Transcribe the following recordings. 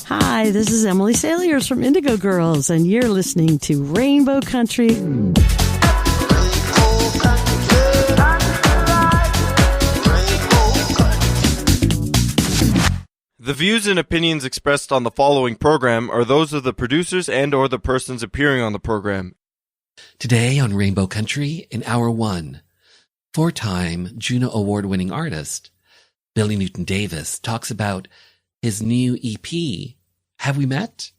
Hi, this is Emily Saliers from Indigo Girls, and you're listening to Rainbow Country. The views and opinions expressed on the following program are those of the producers and/or the persons appearing on the program. Today on Rainbow Country, in Hour 1, four-time Juno Award-winning artist Billy Newton Davis talks about his new EP, Have We Met?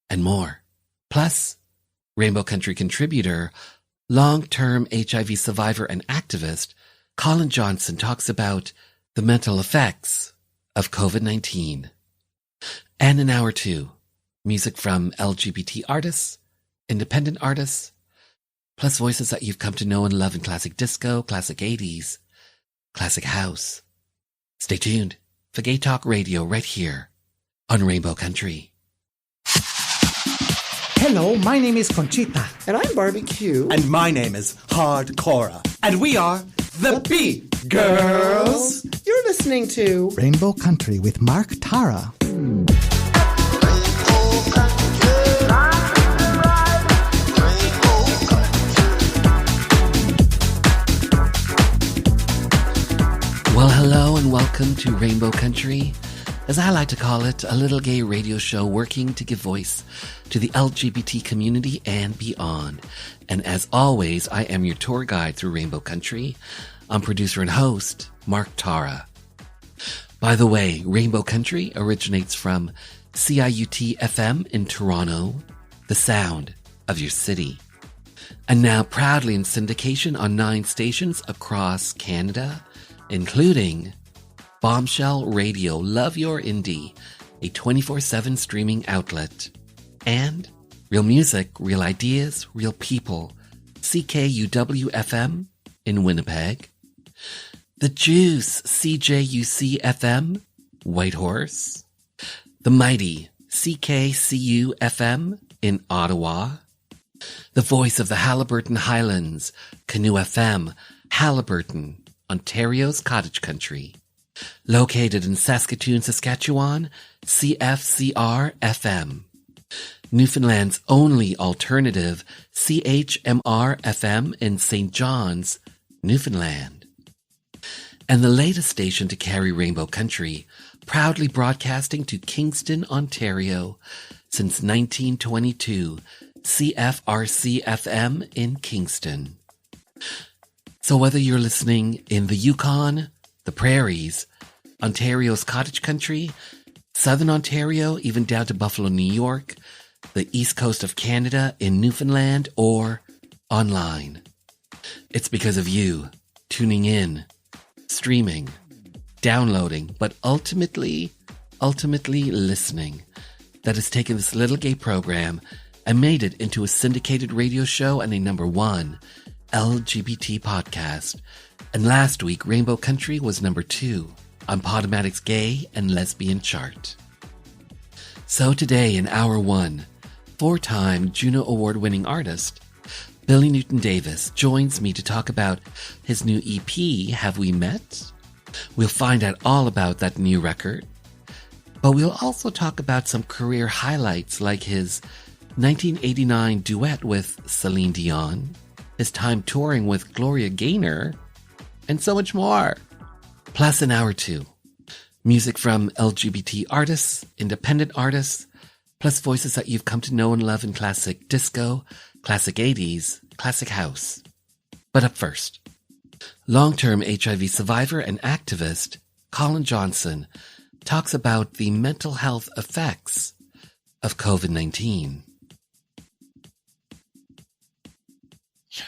And more. Plus, Rainbow Country contributor, long-term HIV survivor and activist Colin Johnson talks about the mental effects of COVID-19. And in Hour 2, music from LGBT artists, independent artists, plus voices that you've come to know and love in classic disco, classic 80s, classic house. Stay tuned for Gay Talk Radio right here on Rainbow Country. Hello, my name is Conchita. And I'm Barbecue. And my name is Hardcora. And we are the Beat Girls. You're listening to Rainbow Country with Mark Tara. Well, hello and welcome to Rainbow Country, as I like to call it, a little gay radio show working to give voice to the LGBT community and beyond. And as always, I am your tour guide through Rainbow Country. I'm producer and host, Mark Tara. By the way, Rainbow Country originates from CIUT-FM in Toronto, the sound of your city. And now proudly in syndication on 9 stations across Canada, including Bombshell Radio, Love Your Indie, a 24/7 streaming outlet, and Real Music, Real Ideas, Real People, CKUW-FM in Winnipeg, The Juice, CJUC-FM, Whitehorse, the mighty CKCU-FM in Ottawa, the voice of the Haliburton Highlands, Canoe FM, Haliburton, Ontario's cottage country. Located in Saskatoon, Saskatchewan, CFCR-FM. Newfoundland's only alternative, CHMR-FM in St. John's, Newfoundland. And the latest station to carry Rainbow Country, proudly broadcasting to Kingston, Ontario, since 1922, CFRC-FM in Kingston. So whether you're listening in the Yukon, the prairies, Ontario's cottage country, Southern Ontario, even down to Buffalo, New York, the east coast of Canada, in Newfoundland, or online, it's because of you tuning in, streaming, downloading, but ultimately listening, that has taken this little gay program and made it into a syndicated radio show and a #1 LGBT podcast. And last week, Rainbow Country was #2 on Podomatic's Gay and Lesbian chart. So today in Hour 1, four-time Juno Award-winning artist Billy Newton Davis joins me to talk about his new EP, Have We Met? We'll find out all about that new record, but we'll also talk about some career highlights like his 1989 duet with Celine Dion, his time touring with Gloria Gaynor, and so much more. Plus in Hour 2, music from LGBT artists, independent artists, plus voices that you've come to know and love in classic disco, classic 80s, classic house. But up first, long-term HIV survivor and activist Colin Johnson talks about the mental health effects of COVID-19.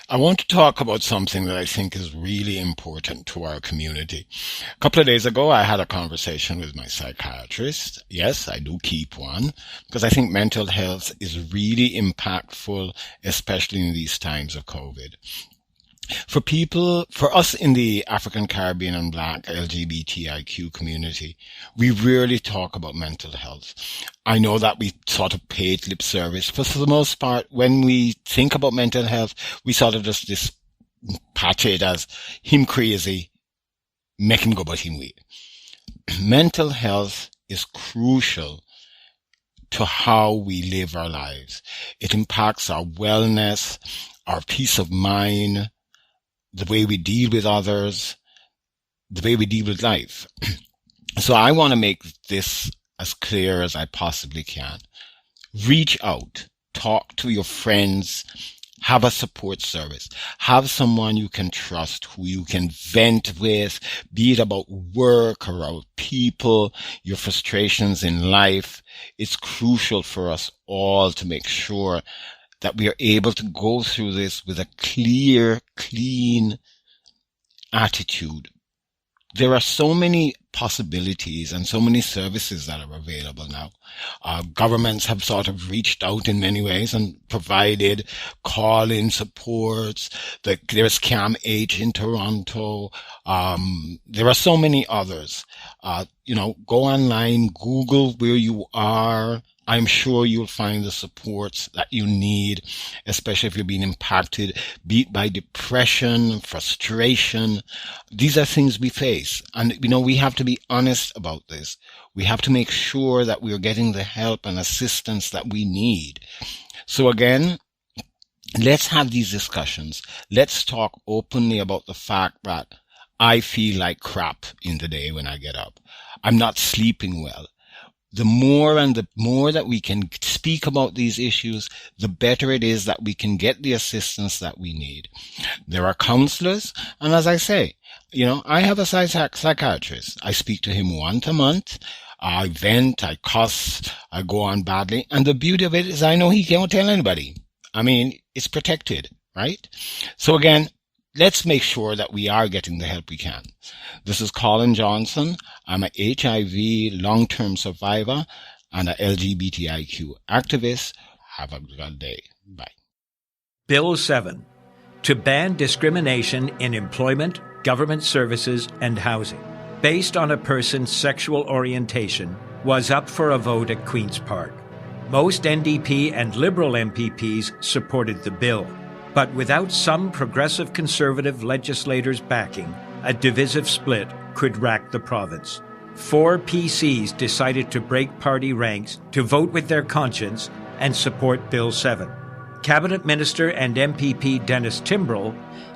I want to talk about something that I think is really important to our community. A couple of days ago, I had a conversation with my psychiatrist. Yes, I do keep one, because I think mental health is really impactful, especially in these times of COVID. For us in the African, Caribbean, and Black LGBTIQ community, we rarely talk about mental health. I know that we sort of pay it lip service, but for the most part, when we think about mental health, we sort of just dispatch it as him crazy, make him go but him wait. Mental health is crucial to how we live our lives. It impacts our wellness, our peace of mind, the way we deal with others, the way we deal with life. So I want to make this as clear as I possibly can. Reach out, talk to your friends, have a support service, have someone you can trust, who you can vent with, be it about work or about people, your frustrations in life. It's crucial for us all to make sure that we are able to go through this with a clear, clean attitude. There are so many possibilities and so many services that are available now. Governments have sort of reached out in many ways and provided call-in supports. There's CAMH in Toronto. There are so many others. Go online, Google where you are. I'm sure you'll find the supports that you need, especially if you're being impacted, beat by depression, frustration. These are things we face. And, we have to be honest about this. We have to make sure that we are getting the help and assistance that we need. So again, let's have these discussions. Let's talk openly about the fact that I feel like crap in the day when I get up. I'm not sleeping well. The more that we can speak about these issues, the better it is that we can get the assistance that we need. There are counselors, and as I say, I have a psychiatrist. I speak to him once a month. I vent, I cuss, I go on badly, and the beauty of it is I know he can't tell anybody. It's protected, right? So again, let's make sure that we are getting the help we can. This is Colin Johnson. I'm a HIV long-term survivor and a LGBTIQ activist. Have a good day. Bye. Bill 7, to ban discrimination in employment, government services, and housing, based on a person's sexual orientation, was up for a vote at Queen's Park. Most NDP and Liberal MPPs supported the bill, but without some progressive conservative legislators backing, a divisive split could rack the province. 4 PCs decided to break party ranks to vote with their conscience and support Bill 7. Cabinet Minister and MPP Dennis Timbrell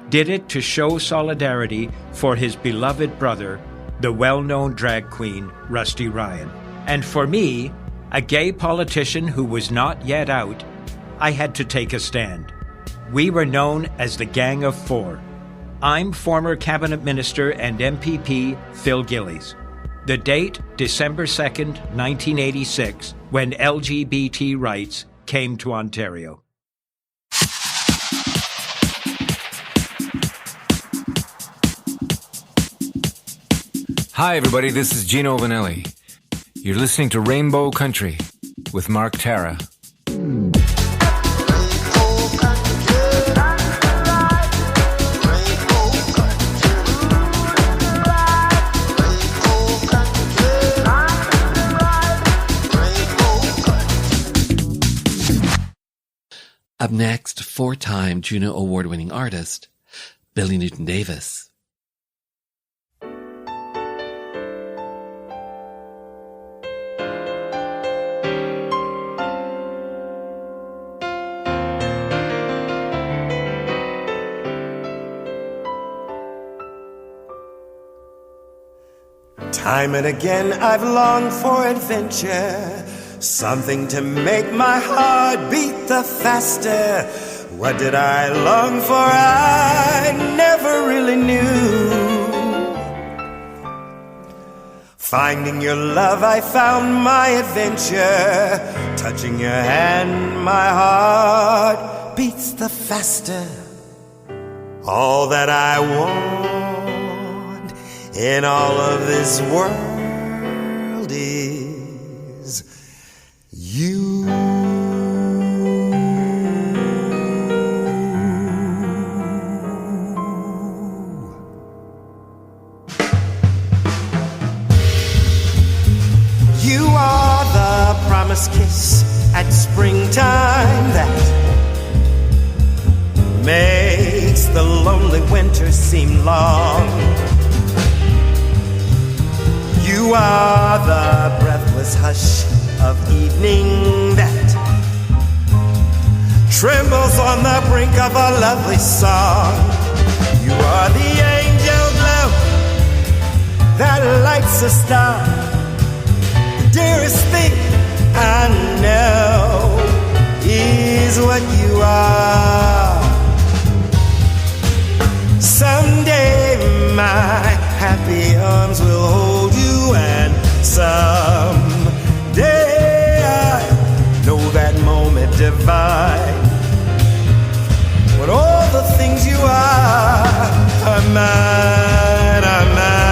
did it to show solidarity for his beloved brother, the well-known drag queen Rusty Ryan. And for me, a gay politician who was not yet out, I had to take a stand. We were known as the Gang of Four. I'm former Cabinet Minister and MPP Phil Gillies. The date, December 2nd, 1986, when LGBT rights came to Ontario. Hi, everybody. This is Gino Vanelli. You're listening to Rainbow Country with Mark Tara. Up next, 4-time Juno Award-winning artist, Billy Newton Davis. Time and again I've longed for adventure, something to make my heart beat the faster. What did I long for? I never really knew. Finding your love, I found my adventure. Touching your hand, my heart beats the faster. All that I want in all of this world is you. You are the promised kiss at springtime that makes the lonely winter seem long. You are the breathless hush of evening that trembles on the brink of a lovely song. You are the angel glow that lights a star, the dearest thing I know is what you are. Someday my happy arms will hold you, and someday I know that moment divine, when all the things you are mine, are mine.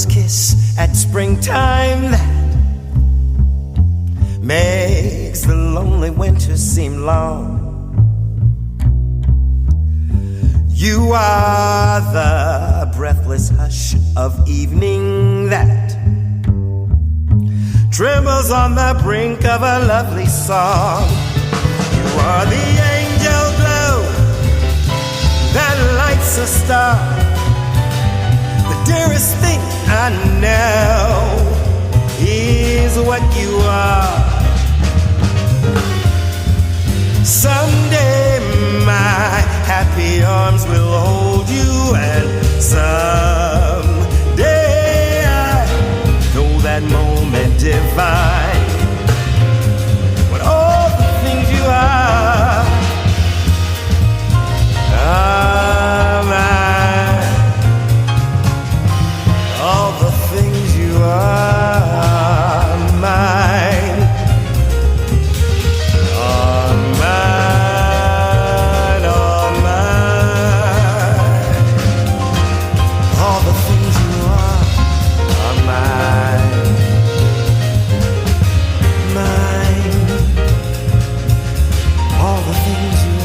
Kiss at springtime that makes the lonely winter seem long. You are the breathless hush of evening that trembles on the brink of a lovely song. You are the angel glow that lights a star, the dearest thing I know is what you are. Someday my happy arms will hold you, and someday I know that moment divine, when all the things you are mine. All the things you are mine, are mine, are mine. All the things you are mine, mine. All the things you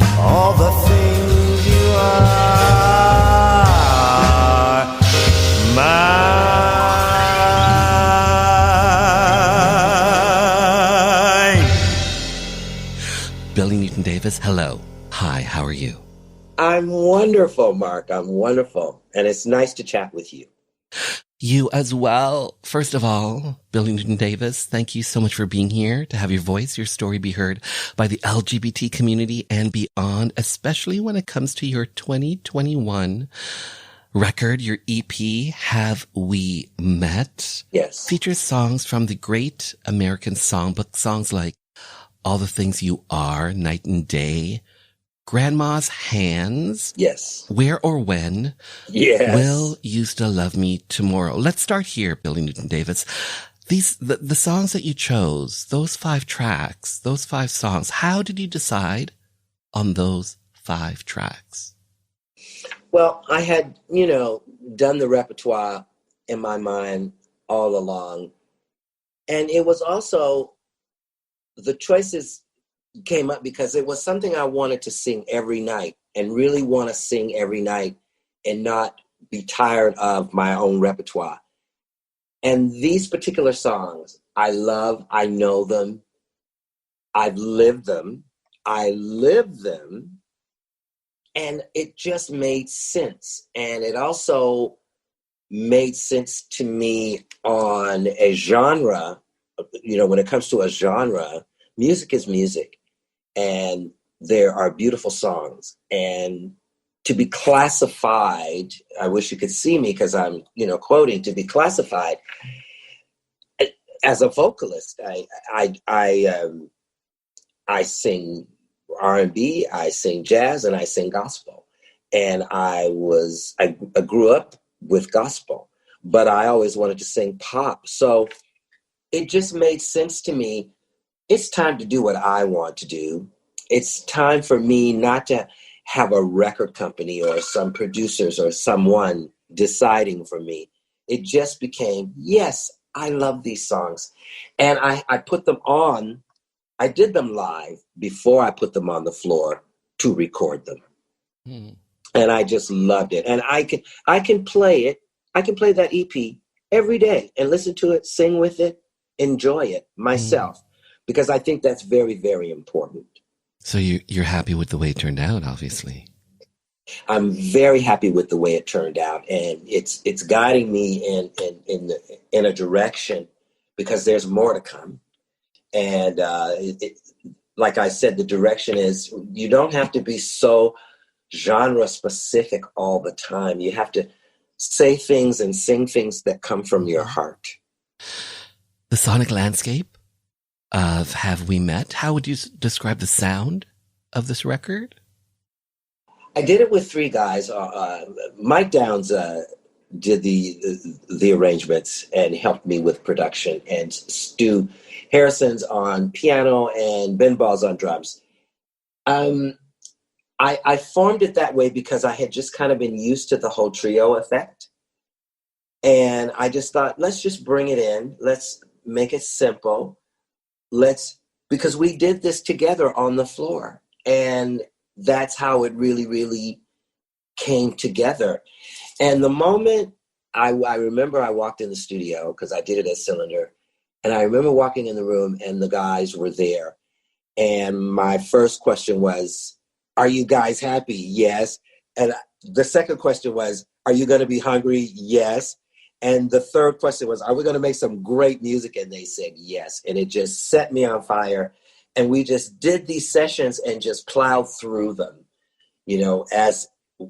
are, all the things Billy Newton Davis, hello. Hi, how are you? I'm wonderful, Mark. I'm wonderful. And it's nice to chat with you. You as well. First of all, Billy Newton Davis, thank you so much for being here, to have your voice, your story be heard by the LGBT community and beyond, especially when it comes to your 2021 record, your EP, Have We Met? Yes. Features songs from the great American songbook, songs like All the Things You Are, Night and Day, Grandma's Hands. Yes. Where or When. Yes. Will You Still Love Me Tomorrow? Let's start here, Billy Newton Davis. The songs that you chose, those 5 tracks, those 5 songs, how did you decide on those 5 tracks? Well, I had, done the repertoire in my mind all along. And it was also, the choices came up because it was something I wanted to sing every night, and really want to sing every night and not be tired of my own repertoire. And these particular songs, I love, I know them, I've lived them, I live them, and it just made sense. And it also made sense to me on a genre. When it comes to a genre, music is music, and there are beautiful songs, and to be classified, I wish you could see me because I'm, quoting, to be classified as a vocalist. I sing R&B, I sing jazz, and I sing gospel. And I grew up with gospel, but I always wanted to sing pop. So it just made sense to me. It's time to do what I want to do. It's time for me not to have a record company or some producers or someone deciding for me. It just became, yes, I love these songs. And I put them on. I did them live before I put them on the floor to record them. And I just loved it. And I can play it. I can play that EP every day and listen to it, sing with it, enjoy it myself, because I think that's very, very important. So you're happy with the way it turned out, obviously. I'm very happy with the way it turned out, and it's guiding me in a direction, because there's more to come. And like I said, the direction is, you don't have to be so genre specific all the time. You have to say things and sing things that come from your heart. The sonic landscape of Have We Met, how would you describe the sound of this record? I did it with three guys. Mike Downs did the arrangements and helped me with production, and Stu Harrison's on piano and Ben Ball's on drums. I formed it that way because I had just kind of been used to the whole trio effect. And I just thought, let's just bring it in. Let's make it simple. Because we did this together on the floor. And that's how it really, really came together. And the moment I remember I walked in the studio, because I did it at Cylinder, and I remember walking in the room and the guys were there. And my first question was, are you guys happy? Yes. And the second question was, are you going to be hungry? Yes. And the third question was, are we going to make some great music? And they said yes. And it just set me on fire. And we just did these sessions and just plowed through them.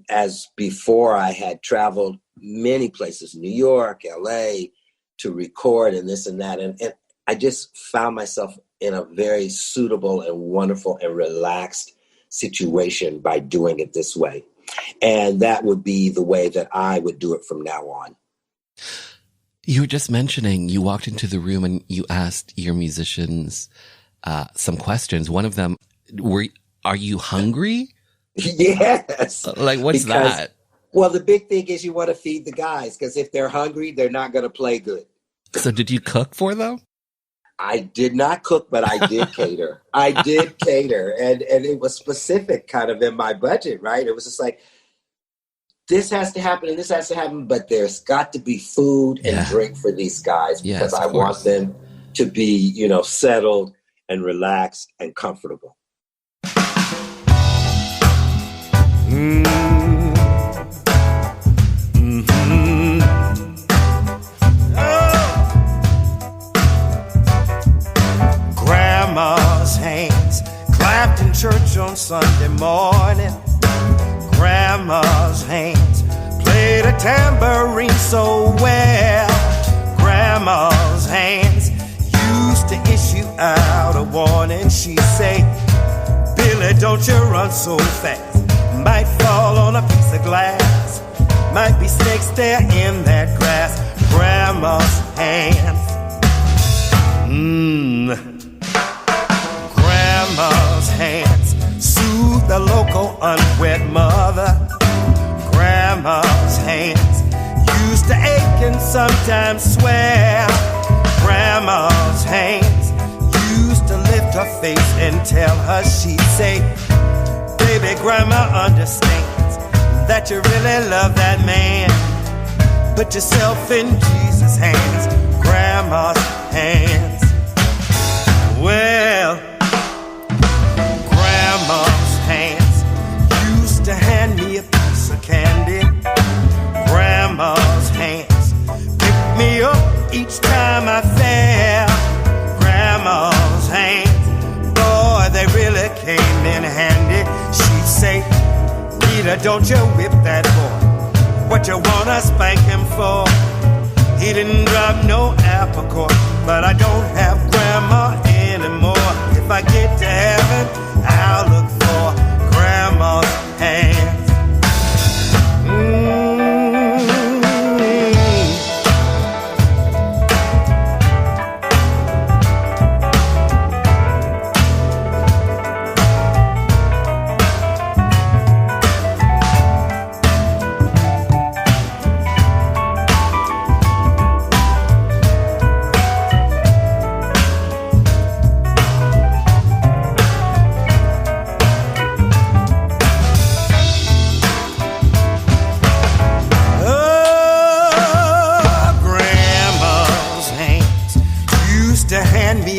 As before, I had traveled many places, New York, LA, to record and this and that. And I just found myself in a very suitable and wonderful and relaxed situation by doing it this way. And that would be the way that I would do it from now on. You were just mentioning you walked into the room and you asked your musicians some questions. One of them, are you hungry? Yes. Like, what's that? Well, the big thing is you want to feed the guys, because if they're hungry, they're not going to play good. So did you cook for them? I did not cook, but I did cater. I did cater. And it was specific kind of in my budget, right? It was just like, this has to happen and this has to happen, but there's got to be food and drink for these guys, because I want them to be, settled and relaxed and comfortable. Grandma's hands clapped in church on Sunday morning. Grandma's hands played a tambourine so well. Grandma's hands used to issue out a warning. She'd say, Billy, don't you run so fast. Might fall on a piece of glass. Might be snakes there in that grass. Grandma's hands. Grandma's hands soothe the local unwed mother. Grandma's hands used to ache and sometimes swear. Grandma's hands used to lift her face and tell her, she'd say, baby, Grandma understands that you really love that man. Put yourself in Jesus' hands. Grandma's hands. Well, Grandma's hands used to hand me a piece of candy. Grandma's hands picked me up each time I fell. Grandma's hands, boy, they really came in handy. She'd say, Nita, don't you whip that boy. What you wanna spank him for? He didn't drop no apple core, but I don't have grandma anymore. If I get to heaven, I'll look for grandma's hands.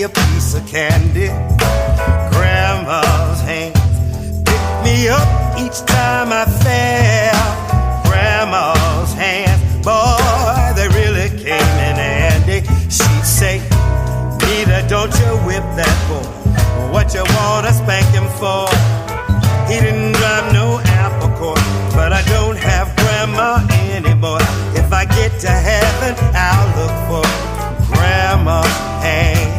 A piece of candy. Grandma's hands pick me up each time I fell. Grandma's hands, boy, they really came in handy. She'd say, Nita, don't you whip that boy. What you wanna spank him for? He didn't drive no apple core, but I don't have grandma anymore. If I get to heaven, I'll look for grandma's hands.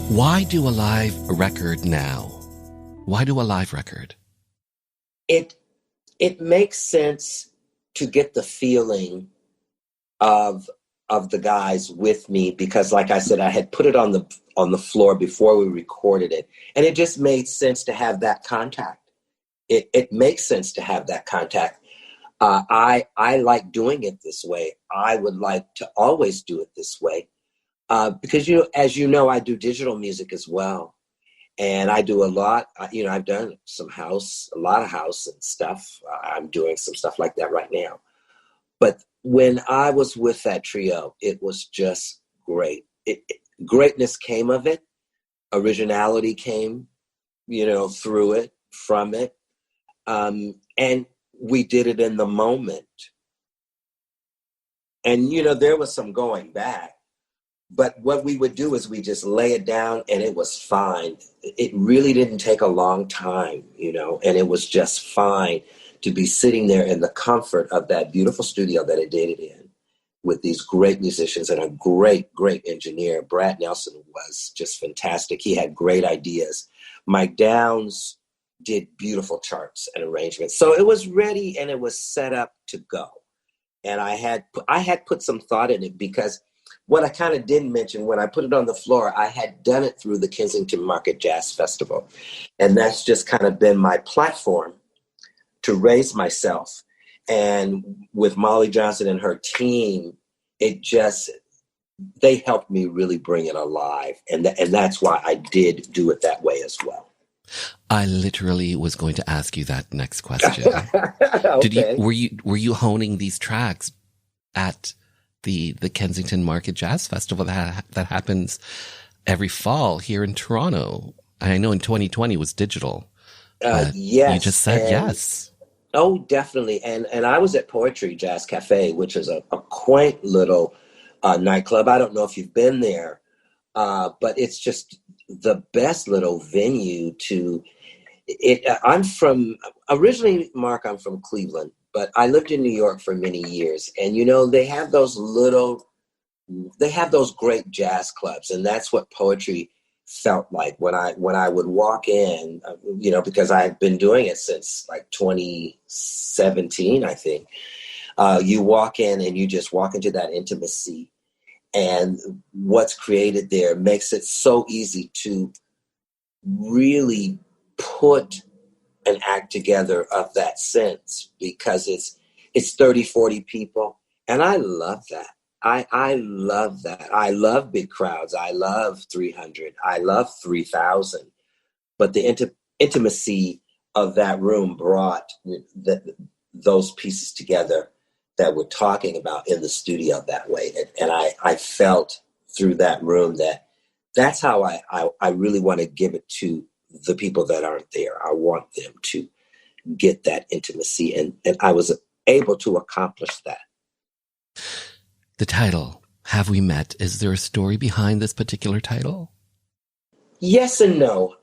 Why do a live record now? Why do a live record? It makes sense to get the feeling of the guys with me, because like I said, I had put it on the floor before we recorded it, and it just made sense to have that contact. It makes sense to have that contact. I like doing it this way. I would like to always do it this way. Because, as you know, I do digital music as well. And I do a lot, I've done a lot of house and stuff. I'm doing some stuff like that right now. But when I was with that trio, it was just great. Greatness came of it. Originality came, through it, from it. And we did it in the moment. And, there was some going back. But what we would do is we just lay it down and it was fine. It really didn't take a long time, and it was just fine to be sitting there in the comfort of that beautiful studio that I did it in with these great musicians and a great, great engineer. Brad Nelson was just fantastic. He had great ideas. Mike Downs did beautiful charts and arrangements. So it was ready and it was set up to go. And I had put some thought in it, because what I kind of didn't mention, when I put it on the floor, I had done it through the Kensington Market Jazz Festival. And that's just kind of been my platform to raise myself. And with Molly Johnson and her team, they helped me really bring it alive. And that's why I did do it that way as well. I literally was going to ask you that next question. Okay. Were you honing these tracks at the Kensington Market Jazz Festival that happens every fall here in Toronto? I know in 2020 was digital. Yes. You just said yes. Oh, definitely. And I was at Poetry Jazz Cafe, which is a quaint little nightclub. I don't know if you've been there, but it's just the best little venue to it. Originally, Mark, I'm from Cleveland, but I lived in New York for many years. And, they have those great jazz clubs. And that's what poetry felt like when I would walk in, because I've been doing it since like 2017, I think. You walk in and you just walk into that intimacy, and what's created there makes it so easy to really put an act together of that sense, because it's 30, 40 people. And I love that. I love that. I love big crowds. I love 300. I love 3,000. But the intimacy of that room brought those pieces together that we're talking about in the studio that way. And I felt through that room that's how I really want to give it to the people that aren't there. I want them to get that intimacy. And I was able to accomplish that. The title, Have We Met? Is there a story behind this particular title? Yes and no.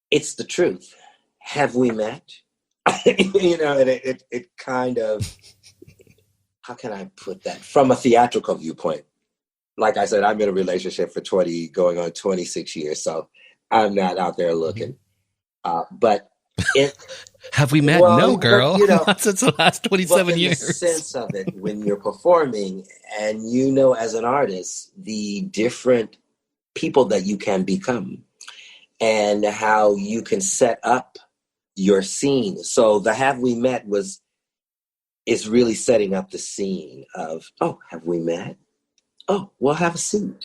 It's the truth. Have we met? And it kind of, how can I put that? From a theatrical viewpoint, like I said, I'm in a relationship for going on 26 years, so I'm not out there looking. But have we met? Well, no, girl. Not since the last 27 years. The sense of it when you're performing, and as an artist, the different people that you can become, and how you can set up your scene. So the Have We Met is really setting up the scene of, oh, have we met? Oh, we'll have a seat.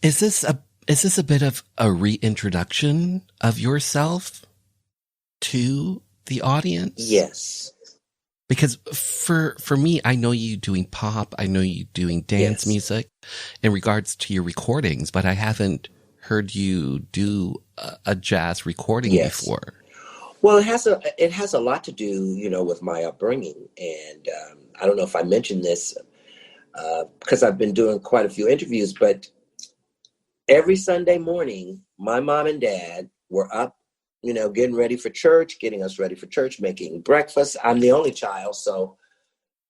Is this a bit of a reintroduction of yourself to the audience? Yes. Because for me, I know you doing pop, I know you doing dance music in regards to your recordings, but I haven't heard you do a jazz recording before. Well, it has a lot to do, with my upbringing. And I don't know if I mentioned this because I've been doing quite a few interviews, but every Sunday morning, my mom and dad were up, getting ready for church, getting us ready for church, making breakfast. I'm the only child, so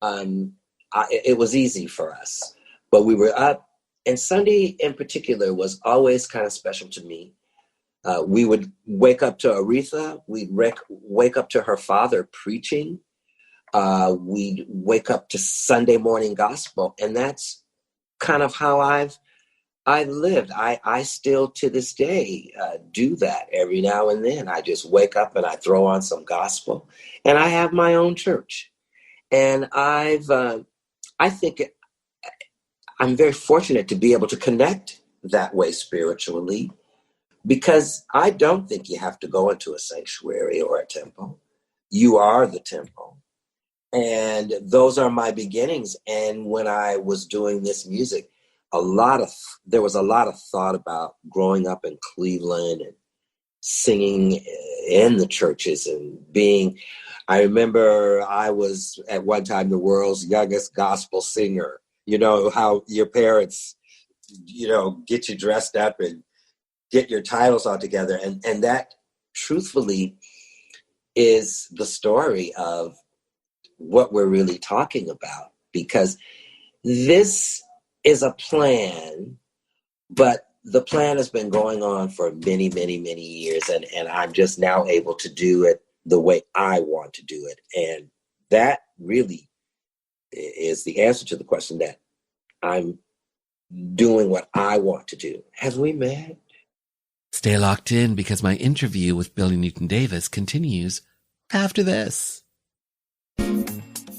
it was easy for us. But we were up, and Sunday in particular was always kind of special to me. We would wake up to Aretha. We'd wake up to her father preaching. We'd wake up to Sunday morning gospel. And that's kind of how I've lived. I still to this day do that every now and then. I just wake up and I throw on some gospel, and I have my own church. And I think I'm very fortunate to be able to connect that way spiritually, because I don't think you have to go into a sanctuary or a temple. You are the temple. And those are my beginnings. And when I was doing this music, there was a lot of thought about growing up in Cleveland and singing in the churches and I remember I was at one time the world's youngest gospel singer. How your parents, get you dressed up and get your titles all together. And that truthfully is the story of what we're really talking about, because this is a plan, but the plan has been going on for many, many, many years. And I'm just now able to do it the way I want to do it. And that really is the answer to the question, that I'm doing what I want to do. Have we met? Stay locked in, because my interview with Billy Newton-Davis continues after this.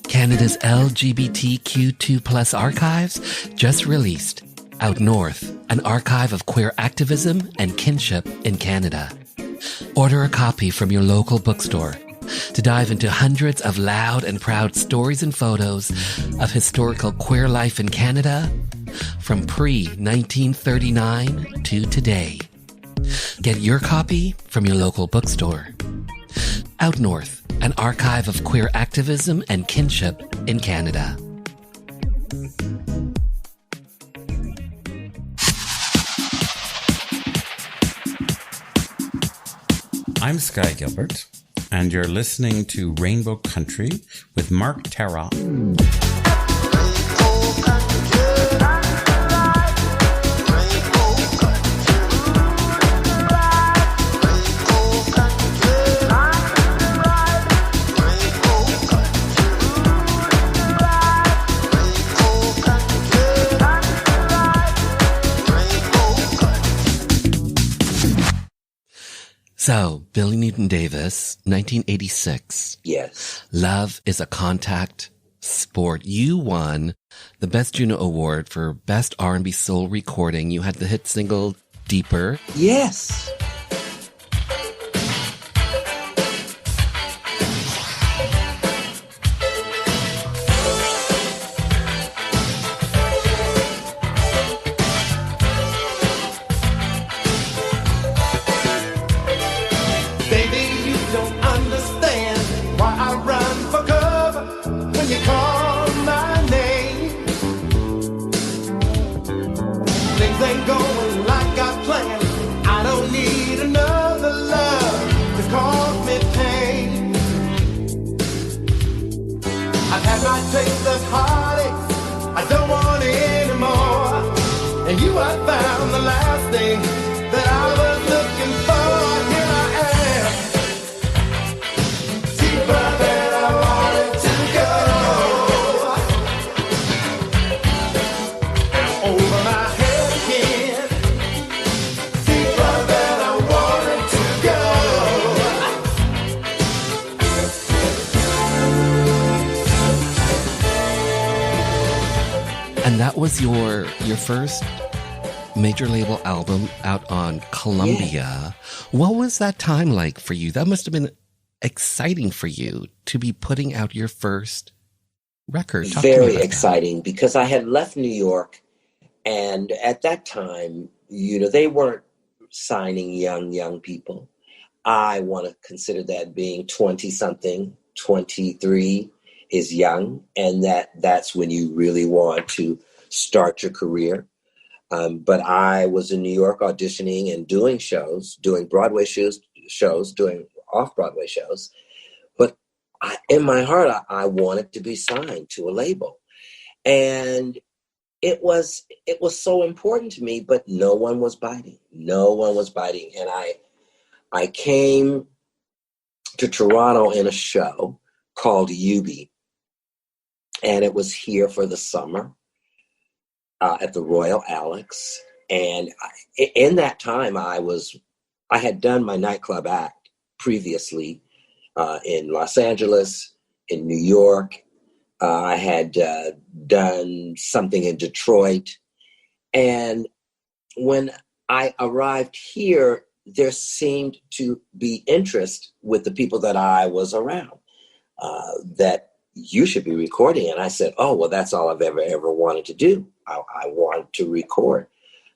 Canada's LGBTQ2+ archives just released Out North, an archive of queer activism and kinship in Canada. Order a copy from your local bookstore to dive into hundreds of loud and proud stories and photos of historical queer life in Canada from pre-1939 to today. Get your copy from your local bookstore. Out North, an archive of queer activism and kinship in Canada. I'm Sky Gilbert, and you're listening to Rainbow Country with Mark Tara. So, Billy Newton Davis, 1986. Yes. Love is a contact sport. You won the Best Juno Award for Best R&B Soul Recording. You had the hit single, Deeper. Yes. Taste of heartaches, I don't want it anymore. And you I found the last thing that I was looking for. Here I am, deeper than I wanted to go. I'm over my head again, deeper than I wanted to go. And that was your first major label album out on Columbia. Yeah. What was that time like for you? That must have been exciting for you to be putting out your first record. Very exciting, because I had left New York, and at that time, they weren't signing young people. I want to consider that being 20-something, 23 is young, and that's when you really want to start your career. But I was in New York auditioning and doing shows, doing Broadway shows, doing off-Broadway shows. But in my heart, I wanted to be signed to a label. And it was so important to me, but no one was biting. No one was biting. And I came to Toronto in a show called Yubi. And it was here for the summer at the Royal Alex. And in that time, I had done my nightclub act previously in Los Angeles, in New York. I had done something in Detroit. And when I arrived here, there seemed to be interest with the people that I was around, that you should be recording. And I said, oh, well, that's all I've ever wanted to do. I want to record.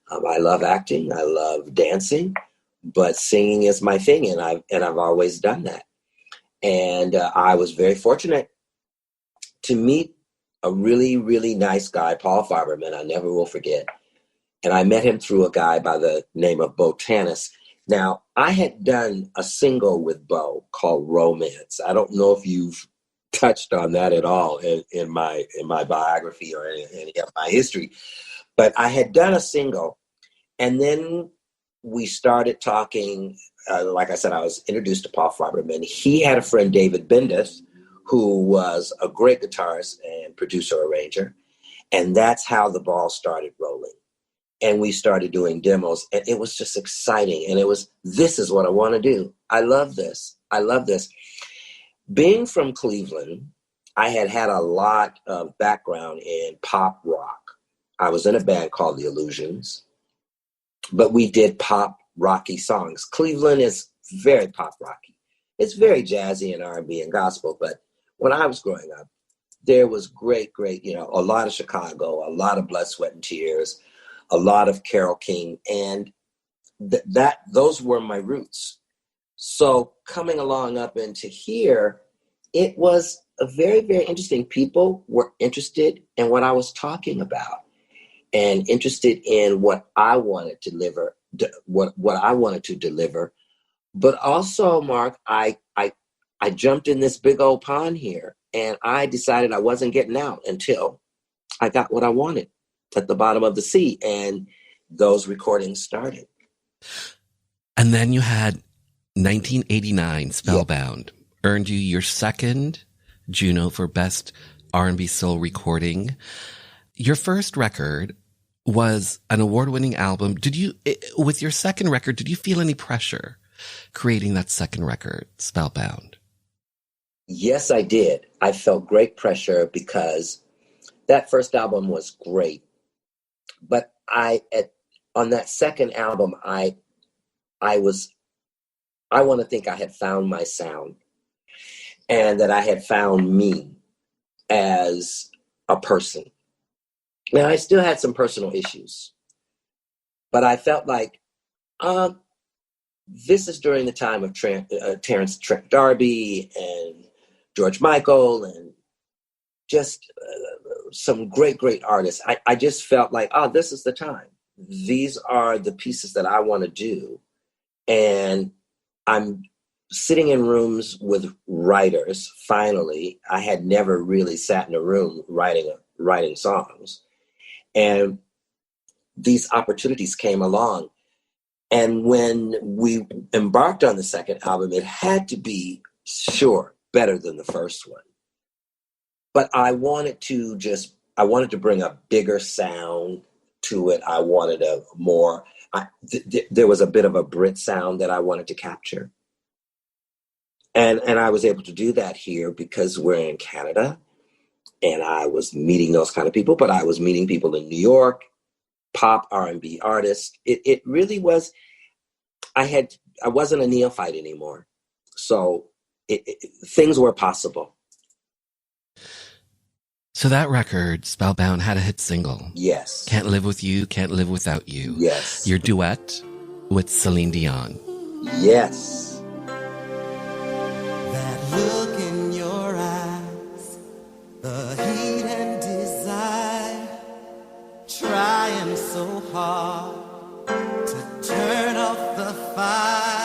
I love acting. I love dancing, but singing is my thing. And I've always done that. And I was very fortunate to meet a really, really nice guy, Paul Farberman. I never will forget. And I met him through a guy by the name of Bo Tanis. Now, I had done a single with Bo called Romance. I don't know if you've touched on that at all in my biography or any of my history, but I had done a single, and then we started talking. Like I said, I was introduced to Paul Farberman. He had a friend, David Bendis, who was a great guitarist and producer arranger, and that's how the ball started rolling. And we started doing demos, and it was just exciting. And this is what I want to do. I love this. I love this. Being from Cleveland, I had a lot of background in pop rock. I was in a band called The Illusions, but we did pop rocky songs. Cleveland is very pop rocky. It's very jazzy and R&B and gospel, but when I was growing up, there was great, a lot of Chicago, a lot of Blood, Sweat, and Tears, a lot of Carole King, and those were my roots. So coming along up into here, it was a very, very interesting. People were interested in what I was talking about and interested in what I wanted to deliver, what I wanted to deliver But also, Mark, I jumped in this big old pond here, and I decided I wasn't getting out until I got what I wanted at the bottom of the sea, and those recordings started. And then you had 1989 Spellbound, earned you your second Juno for Best R&B Soul Recording. Your first record was an award-winning album. With your second record, did you feel any pressure creating that second record, Spellbound? Yes, I did. I felt great pressure because that first album was great. But on that second album, I want to think I had found my sound, and that I had found me as a person. Now, I still had some personal issues, but I felt like this is during the time of Terrence Trent D'Arby and George Michael and just some great artists. I just felt like, this is the time. These are the pieces that I want to do. And I'm sitting in rooms with writers. Finally, I had never really sat in a room writing songs. And these opportunities came along. And when we embarked on the second album, it had to be, sure, better than the first one. But I wanted to bring a bigger sound to it. I wanted there was a bit of a Brit sound that I wanted to capture. And I was able to do that here because we're in Canada, and I was meeting those kind of people, but I was meeting people in New York, pop R&B artists. It really was, I wasn't a neophyte anymore. So things were possible. So that record, Spellbound, had a hit single. Yes. Can't Live With You, Can't Live Without You. Yes. Your duet with Celine Dion. Yes. That look in your eyes, the heat and desire, trying so hard to turn off the fire.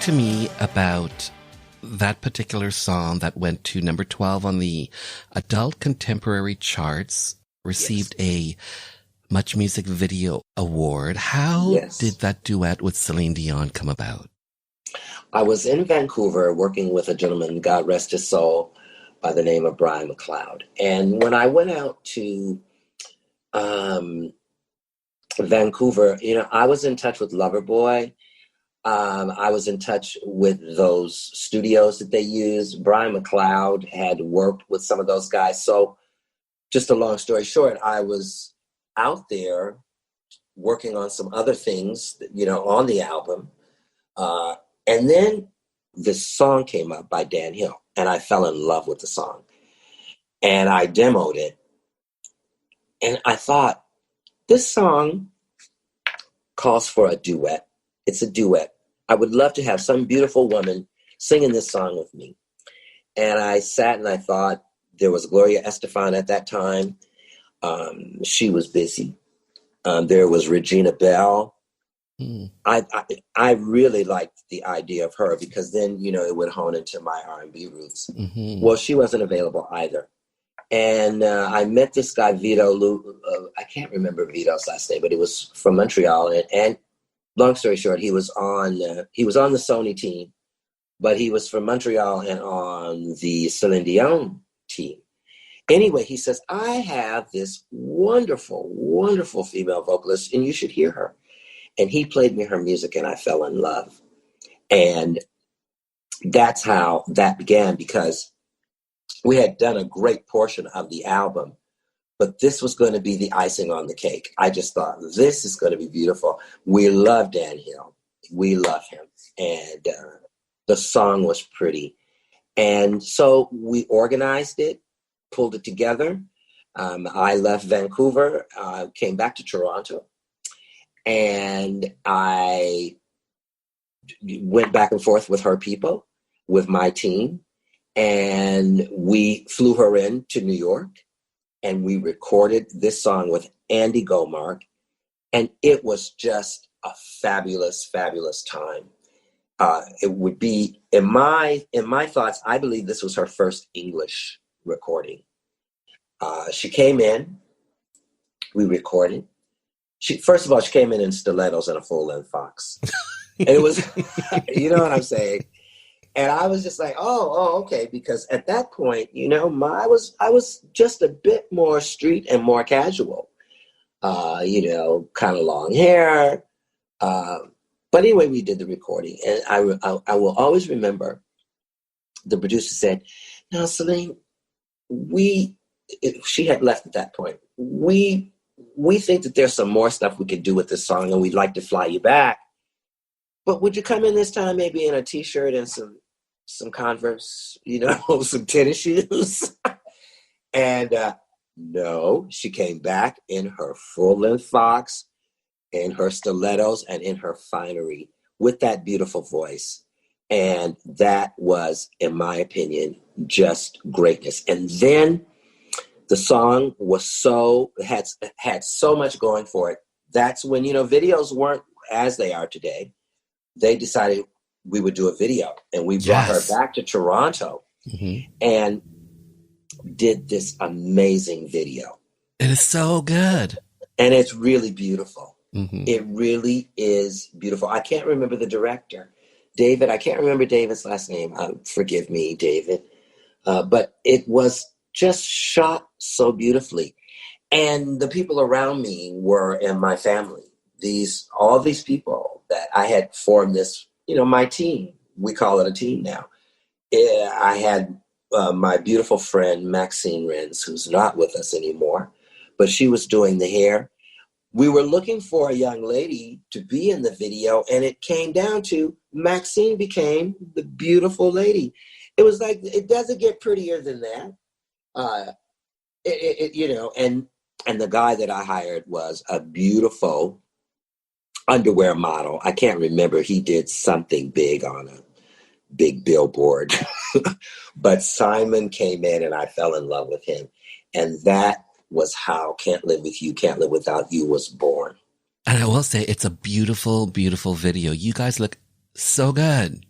to me about that particular song that went to number 12 on the adult contemporary charts, received a Much Music Video Award. How did that duet with Celine Dion come about? I was in Vancouver working with a gentleman, God rest his soul, by the name of Brian McLeod. And when I went out to Vancouver, I was in touch with Loverboy. I was in touch with those studios that they use. Brian McLeod had worked with some of those guys. So just a long story short, I was out there working on some other things, on the album. And then this song came up by Dan Hill, and I fell in love with the song. And I demoed it. And I thought, this song calls for a duet. It's a duet. I would love to have some beautiful woman singing this song with me. And I sat and I thought, there was Gloria Estefan at that time. She was busy. There was Regina Bell. I really liked the idea of her because then, it would hone into my R&B roots. Well, she wasn't available either. And I met this guy, Vito. I can't remember Vito's last name, but he was from Montreal. And long story short, he was on the Sony team, but he was from Montreal and on the Celine Dion team. Anyway, he says, I have this wonderful, wonderful female vocalist, and you should hear her. And he played me her music, and I fell in love. And that's how that began, because we had done a great portion of the album, but this was going to be the icing on the cake. I just thought, this is going to be beautiful. We love Dan Hill. We love him. And the song was pretty. And so we organized it, pulled it together. I left Vancouver, came back to Toronto, and I went back and forth with her people, with my team, and we flew her in to New York, and we recorded this song with Andy Gomark, and it was just a fabulous, fabulous time. It would be, in my thoughts, I believe this was her first English recording. She came in, we recorded. First of all, she came in stilettos and a full-length Fox. And it was, you know what I'm saying? And I was just like, oh, okay. Because at that point, I was just a bit more street and more casual, kind of long hair. But anyway, we did the recording. And I will always remember the producer said, now, Celine, she had left at that point. We think that there's some more stuff we could do with this song, and we'd like to fly you back. But would you come in this time maybe in a T-shirt and some Converse, some tennis shoes? And no, she came back in her full-length Fox, in her stilettos, and in her finery with that beautiful voice. And that was, in my opinion, just greatness. And then the song was had so much going for it. That's when, videos weren't as they are today. They decided we would do a video, and we brought her back to Toronto and did this amazing video. It is so good. And it's really beautiful. It really is beautiful. I can't remember the director, David. I can't remember David's last name. Forgive me, David. But it was just shot so beautifully. And the people around me were in my family. All these people that I had formed this, my team. We call it a team now. I had my beautiful friend, Maxine Renz, who's not with us anymore, but she was doing the hair. We were looking for a young lady to be in the video, and it came down to Maxine became the beautiful lady. It was like, it doesn't get prettier than that. And the guy that I hired was a beautiful underwear model. I can't remember. He did something big on a big billboard. But Simon came in, and I fell in love with him. And that was how Can't Live With You, Can't Live Without You was born. And I will say, it's a beautiful, beautiful video. You guys look so good.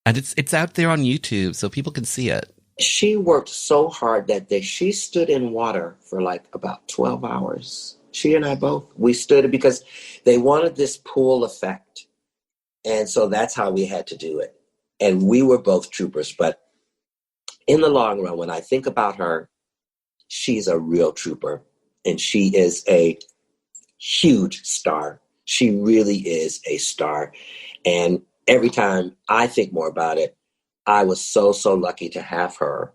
And it's out there on YouTube, so people can see it. She worked so hard that day. She stood in water for like about 12 hours. She and I both. We stood because they wanted this pool effect. And so that's how we had to do it. And we were both troopers. But in the long run, when I think about her, she's a real trooper. And she is a huge star. She really is a star. And every time I think more about it, I was so lucky to have her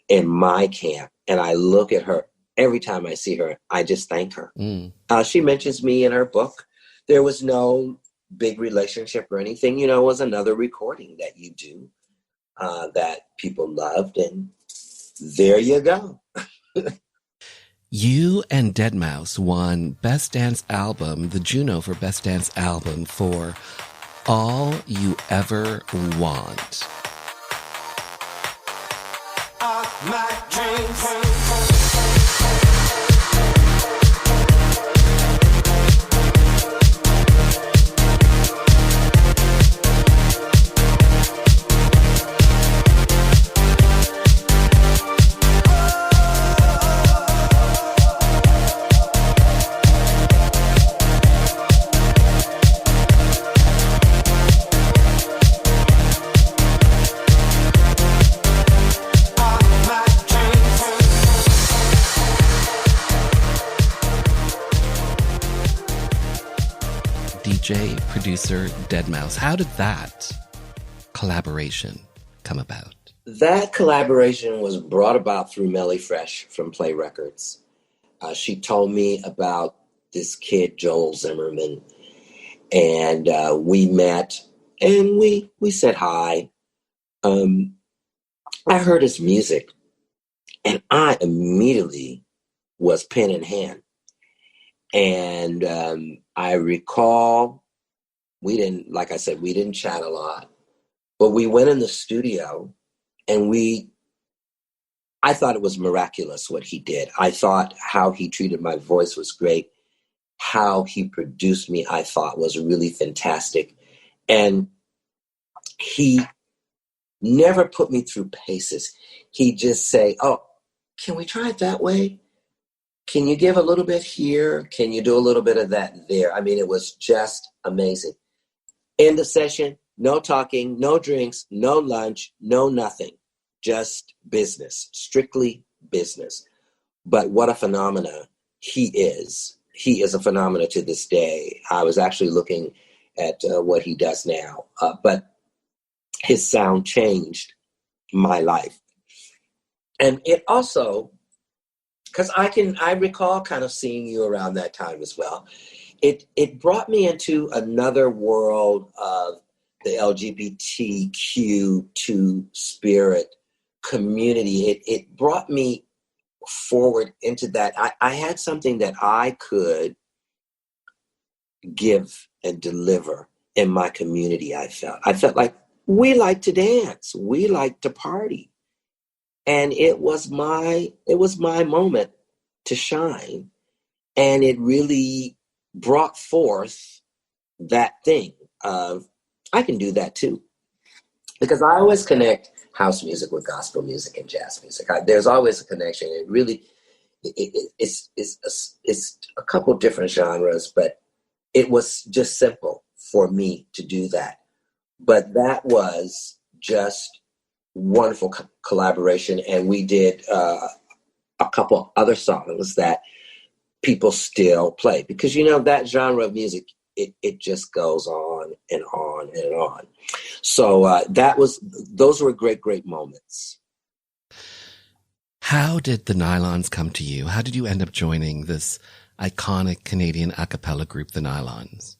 in my camp. And I look at her every time I see her, I just thank her. She mentions me in her book. There was no big relationship or anything, it was another recording that you do that people loved. And there you go. You and Deadmau5 won Best Dance Album, the Juno for Best Dance Album for All You Ever Want. My dreams. DJ, producer, Deadmau5. How did that collaboration come about? That collaboration was brought about through Melly Fresh from Play Records. She told me about this kid, Joel Zimmerman, and we met and we said hi. I heard his music and I immediately was pen in hand. And I recall we didn't chat a lot, but we went in the studio and I thought it was miraculous what he did. I thought how he treated my voice was great. How he produced me, I thought was really fantastic. And he never put me through paces. He'd just say, oh, can we try it that way? Can you give a little bit here? Can you do a little bit of that there? I mean, it was just amazing. End of session, no talking, no drinks, no lunch, no nothing. Just business, strictly business. But what a phenomena he is. He is a phenomena to this day. I was actually looking at what he does now. But his sound changed my life. And it also, because I recall kind of seeing you around that time as well. It brought me into another world of the LGBTQ2 spirit community. It brought me forward into that. I had something that I could give and deliver in my community. I felt like we like to dance. We like to party. And it was my moment to shine. And it really brought forth that thing of, I can do that too. Because I always connect house music with gospel music and jazz music. There's always a connection. It really, it's a couple different genres, but it was just simple for me to do that. But that was just wonderful collaboration. And we did a couple other songs that people still play because, that genre of music, it just goes on and on and on. So those were great moments. How did the Nylons come to you? How did you end up joining this iconic Canadian a cappella group, the Nylons?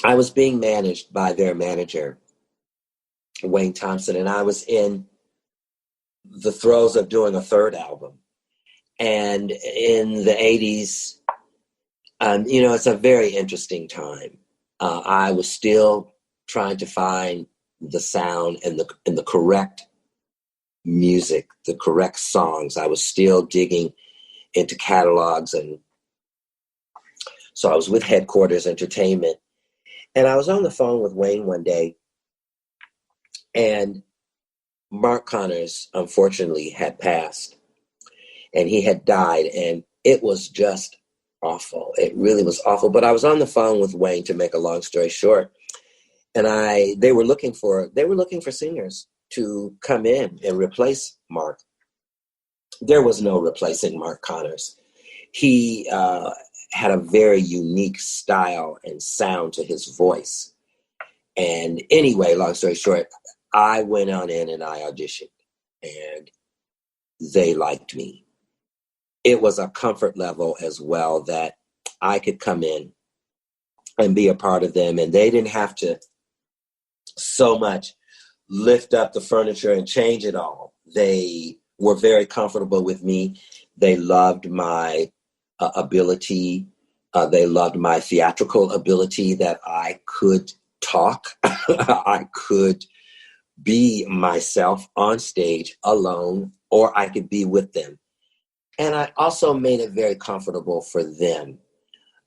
I was being managed by their manager, Wayne Thompson, and I was in the throes of doing a third album. And in the 80s, it's a very interesting time. I was still trying to find the sound and the correct music, the correct songs. I was still digging into catalogs. And so I was with Headquarters Entertainment. And I was on the phone with Wayne one day, and Mark Connors, unfortunately, had passed, and he had died, and it was just awful. It really was awful. But I was on the phone with Wayne, to make a long story short, and they were looking for singers to come in and replace Mark. There was no replacing Mark Connors. He had a very unique style and sound to his voice. And anyway, long story short, I went on in and I auditioned, and they liked me. It was a comfort level as well that I could come in and be a part of them, and they didn't have to so much lift up the furniture and change it all. They were very comfortable with me. They loved my ability. They loved my theatrical ability, that I could talk. I could be myself on stage alone, or I could be with them. And I also made it very comfortable for them.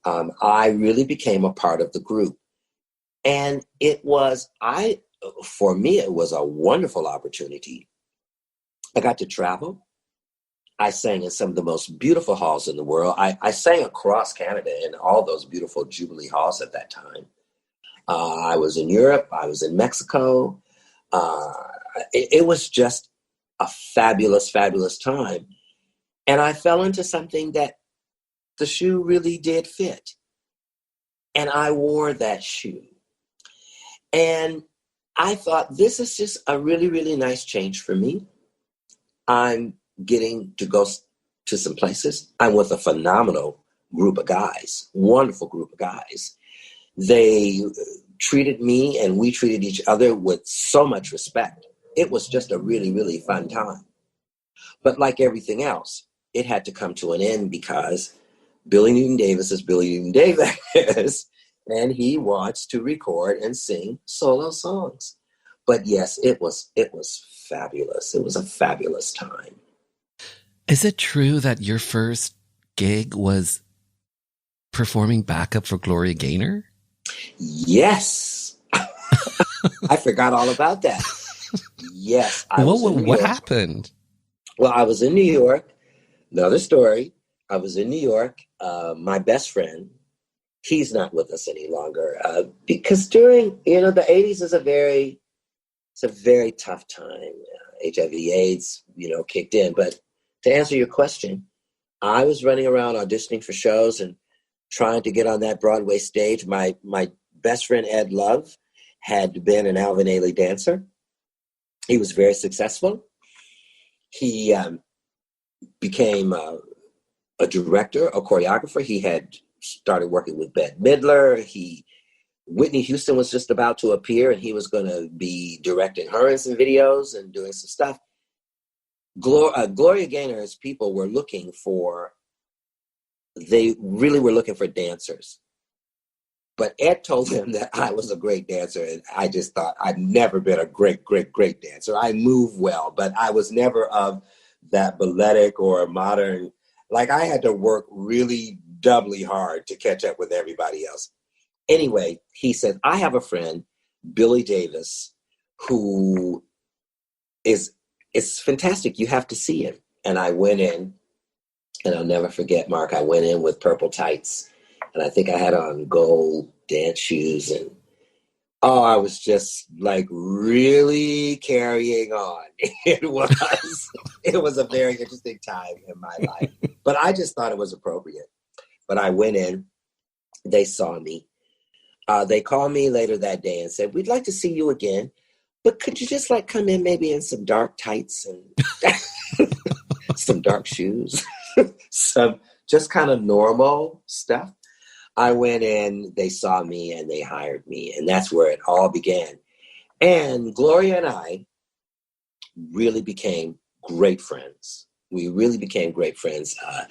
I really became a part of the group. And for me, it was a wonderful opportunity. I got to travel. I sang in some of the most beautiful halls in the world. I sang across Canada in all those beautiful Jubilee halls at that time. I was in Europe. I was in Mexico. It was just a fabulous, fabulous time. And I fell into something that the shoe really did fit. And I wore that shoe. And I thought, this is just a really, really nice change for me. I'm getting to go to some places. I'm with a phenomenal group of guys, wonderful group of guys. They treated me and we treated each other with so much respect. It was just a really, really fun time. But like everything else, it had to come to an end, because Billy Newton-Davis is Billy Newton-Davis, and he wants to record and sing solo songs. But yes, it was fabulous. It was a fabulous time. Is it true that your first gig was performing backup for Gloria Gaynor? Yes. I forgot all about that. Yes. What happened? Well, I was in New York. Another story. I was in New York. My best friend, he's not with us any longer, because during, the 80s is a very tough time. HIV/AIDS, kicked in. But to answer your question, I was running around auditioning for shows and trying to get on that Broadway stage. My best friend, Ed Love, had been an Alvin Ailey dancer. He was very successful. He became a director, a choreographer. He had started working with Bette Midler. Whitney Houston was just about to appear, and he was going to be directing her in some videos and doing some stuff. Gloria Gaynor's people were they really were looking for dancers. But Ed told them that I was a great dancer, and I just thought I'd never been a great, great, great dancer. I move well, but I was never of that balletic or modern. Like, I had to work really doubly hard to catch up with everybody else. Anyway, he said, I have a friend, Billy Davis, who is fantastic. You have to see him. And I went in, and I'll never forget, Mark, I went in with purple tights, and I think I had on gold dance shoes, and I was just like really carrying on. It was a very interesting time in my life, but I just thought it was appropriate. But I went in, they saw me. They called me later that day and said, we'd like to see you again, but could you just come in maybe in some dark tights and some dark shoes, some just kind of normal stuff. I went in, they saw me, and they hired me, and that's where it all began. And Gloria and I really became great friends. We really became great friends. I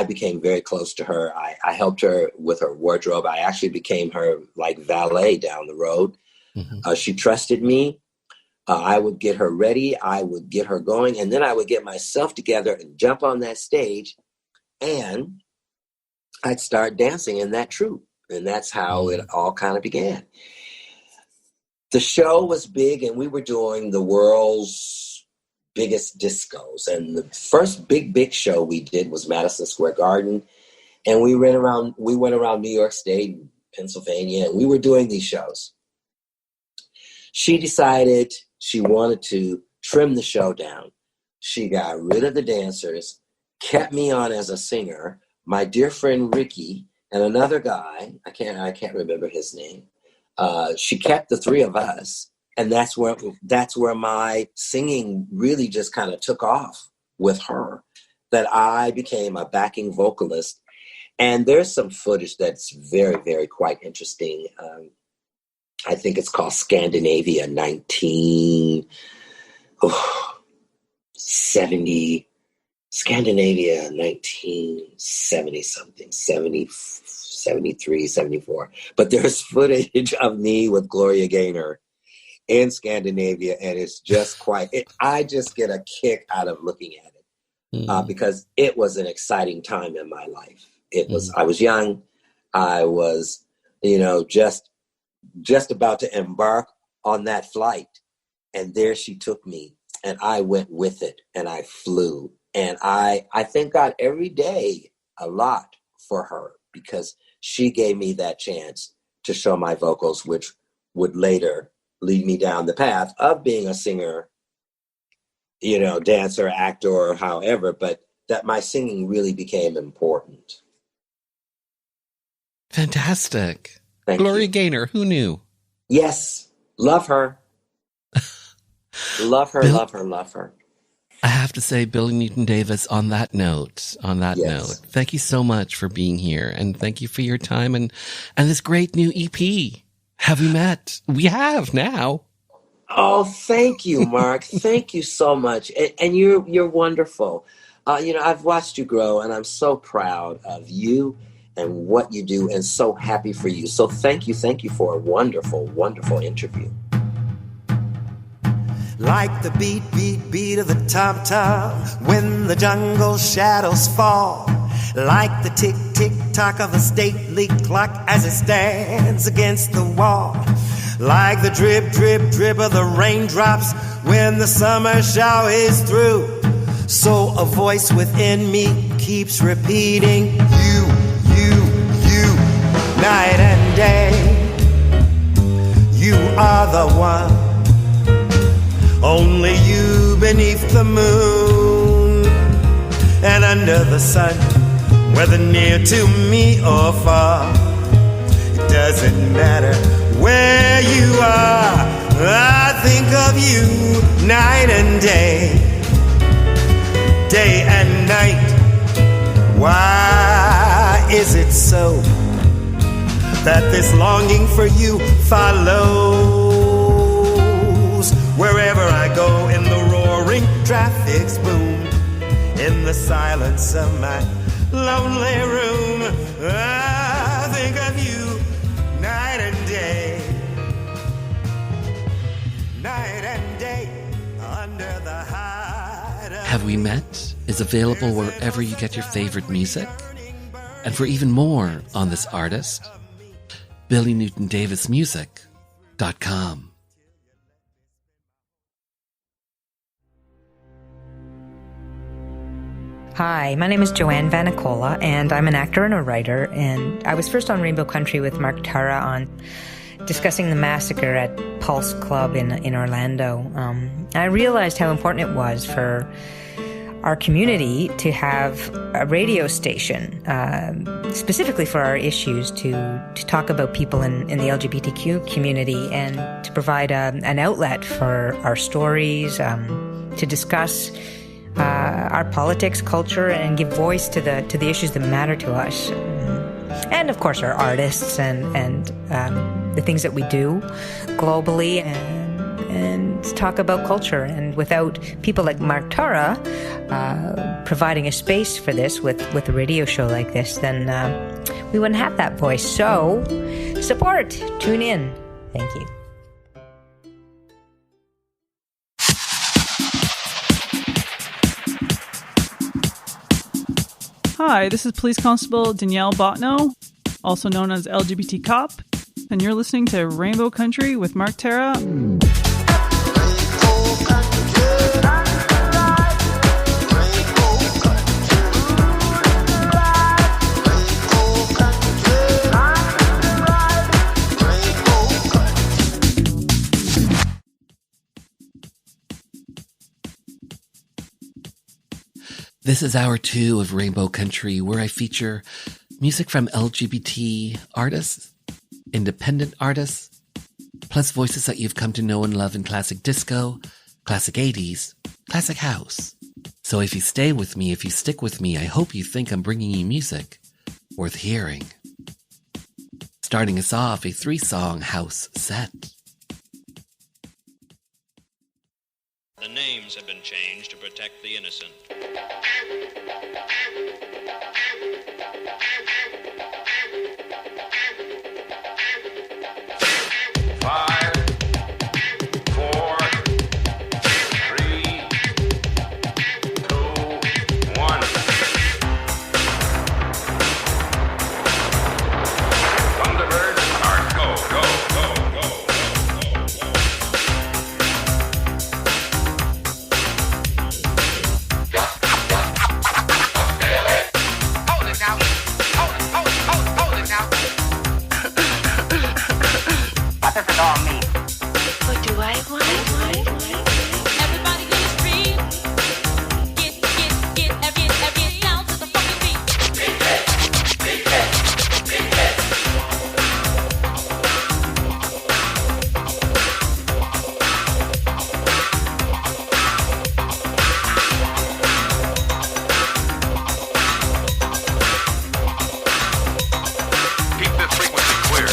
became very close to her. I helped her with her wardrobe. I actually became her valet down the road. Mm-hmm. She trusted me. I would get her ready. I would get her going, and then I would get myself together and jump on that stage, and I'd start dancing in that troupe. And that's how it all kind of began. The show was big, and we were doing the world's biggest discos. And the first big show we did was Madison Square Garden. And we went around New York State, Pennsylvania, and we were doing these shows. She decided she wanted to trim the show down. She got rid of the dancers, kept me on as a singer. My dear friend Ricky and another guy, I can't remember his name. She kept the three of us, and that's where my singing really just kind of took off with her. That I became a backing vocalist, and there's some footage that's very, very quite interesting. I think it's called Scandinavia 1970. Scandinavia 1970 something, 70, 73, 74. But there's footage of me with Gloria Gaynor in Scandinavia, and it's just I just get a kick out of looking at it because it was an exciting time in my life. It was. I was young. I was, just about to embark on that flight, and there she took me, and I went with it, and I flew. And I thank God every day a lot for her, because she gave me that chance to show my vocals, which would later lead me down the path of being a singer, dancer, actor, or however, but that my singing really became important. Fantastic. Thank Gloria you. Gaynor, who knew? Yes. Love her. Love her, love her, love her. I have to say, Billy Newton Davis, on that note, thank you so much for being here, and thank you for your time and this great new EP. Have we met? We have now. Oh, thank you, Mark. Thank you so much. And you're wonderful. I've watched you grow, and I'm so proud of you and what you do, and so happy for you. So thank you for a wonderful, wonderful interview. Like the beat of the tom-tom when the jungle shadows fall. Like the tick-tick-tock of a stately clock as it stands against the wall. Like the drip-drip-drip of the raindrops when the summer shower is through. So a voice within me keeps repeating, you, night and day. You are the one. Only you beneath the moon and under the sun, whether near to me or far. It doesn't matter where you are. I think of you night and day, day and night. Why is it so that this longing for you follows wherever I go, in the roaring traffic's boom, in the silence of my lonely room? I think of you night and day, night and day, under the hide of Have We Met is available wherever you get your favorite music. And for even more on this artist, BillyNewtonDavisMusic.com. Hi, my name is Joanne Vanicola, and I'm an actor and a writer, and I was first on Rainbow Country with Mark Tara on discussing the massacre at Pulse Club in Orlando. I realized how important it was for our community to have a radio station, specifically for our issues, to talk about people in the LGBTQ community, and to provide an outlet for our stories, to discuss our politics, culture, and give voice to the issues that matter to us, and of course our artists and the things that we do globally, and talk about culture. And without people like Mark Tara providing a space for this with a radio show like this, then we wouldn't have that voice. So support, tune in. Thank you. Hi, this is Police Constable Danielle Botno, also known as LGBT Cop, and you're listening to Rainbow Country with Mark Terra. This is hour 2 of Rainbow Country, where I feature music from LGBT artists, independent artists, plus voices that you've come to know and love in classic disco, classic 80s, classic house. So if you stay with me, if you stick with me, I hope you think I'm bringing you music worth hearing. Starting us off, a 3-song house set. The names have been changed to protect the innocent. 5, 4, 3, 2, 1. Thunderbirds are go, go, go, go. Hold it now. Hold it now. What does it all mean? What do I want? Everybody get a street. Get down to the fucking beat. Big head, big head, big head. Keep the frequency clear.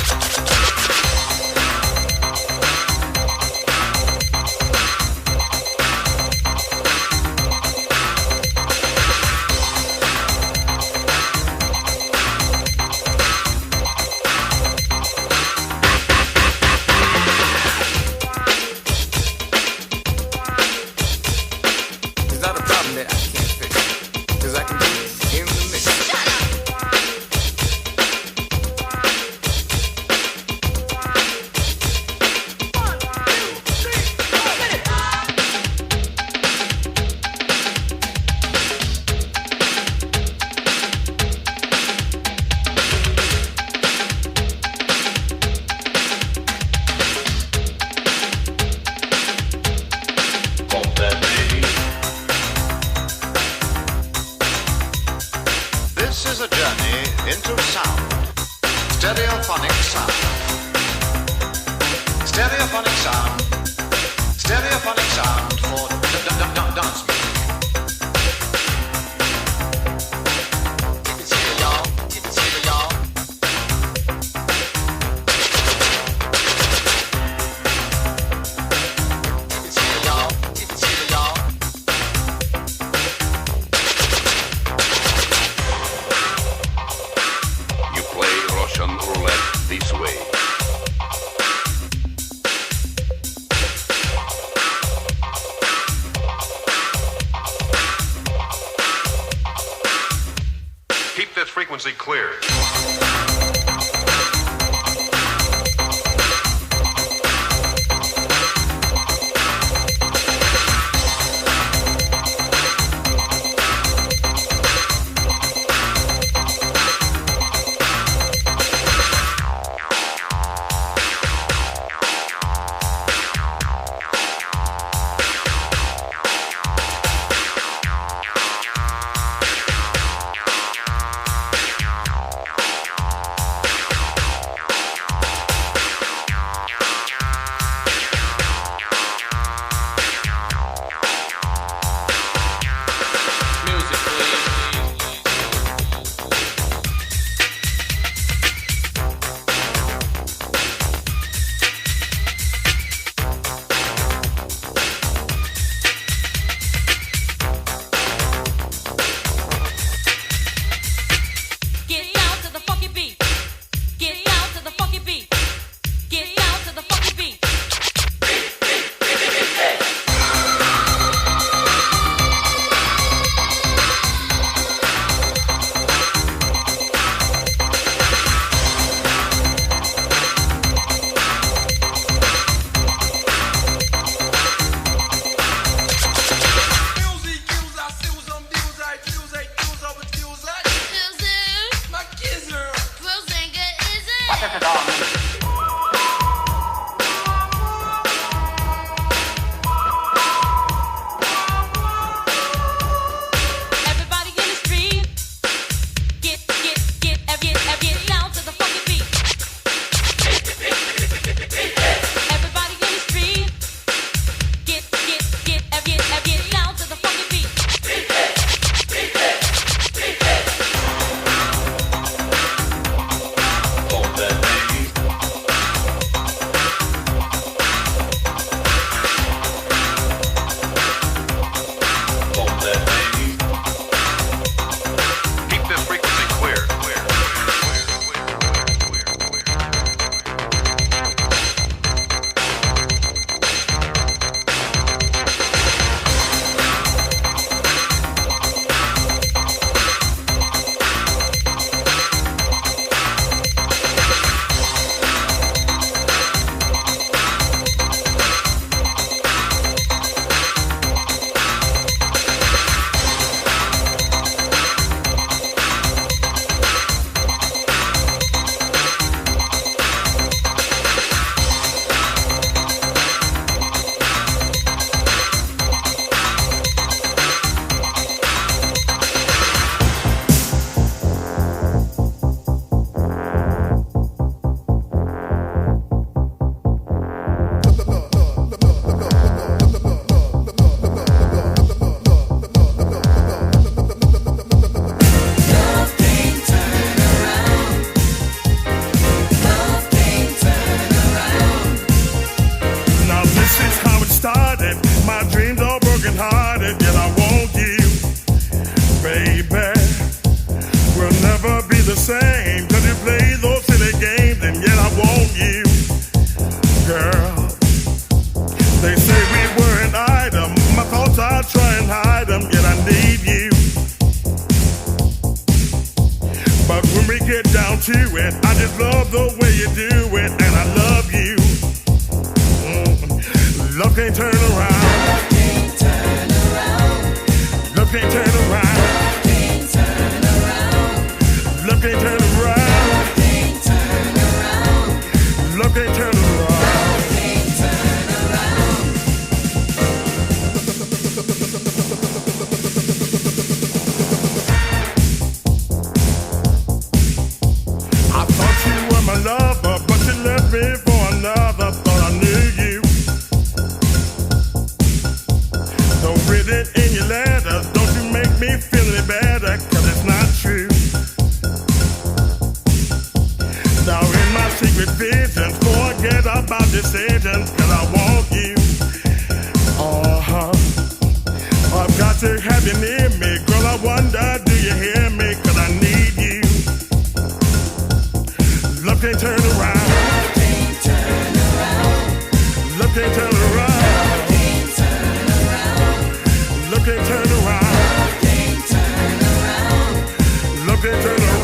It's not a problem that I can't fix, 'cause I can do it in the mix. This is a journey into sound. Stereophonic sound. Stereophonic sound. Stereophonic sound for dance music. Keep it simple, y'all. Keep it simple, y'all. Keep it simple, y'all. Keep it simple, y'all. You play Russian roulette this way. Keep this frequency clear. My dreams are broken hearted, yet I want you, baby. We'll never be the same, cause you play those silly games, and yet I want you, girl. They say we were an item, my thoughts I try and hide them, yet I need you. But when we get down to it, I just love the way you do it, and I love you. Love can't turn around. Love can't turn around. Love can't turn around. Love can't turn around. Love can't turn around. Love can't turn around. I thought you were my lover, but you left me for another. Thought I knew you. So written in your letters, don't you make me feel any better, cause it's not true. Now in my secret visions, forget about decisions, cause I want you. I've got to have you near me, girl, I wonder, do you hear me, cause I need you. Love can't turn around. Love can't turn around. Love can't turn around. Love can't turn around. Love can't turn around. Love can't turn around.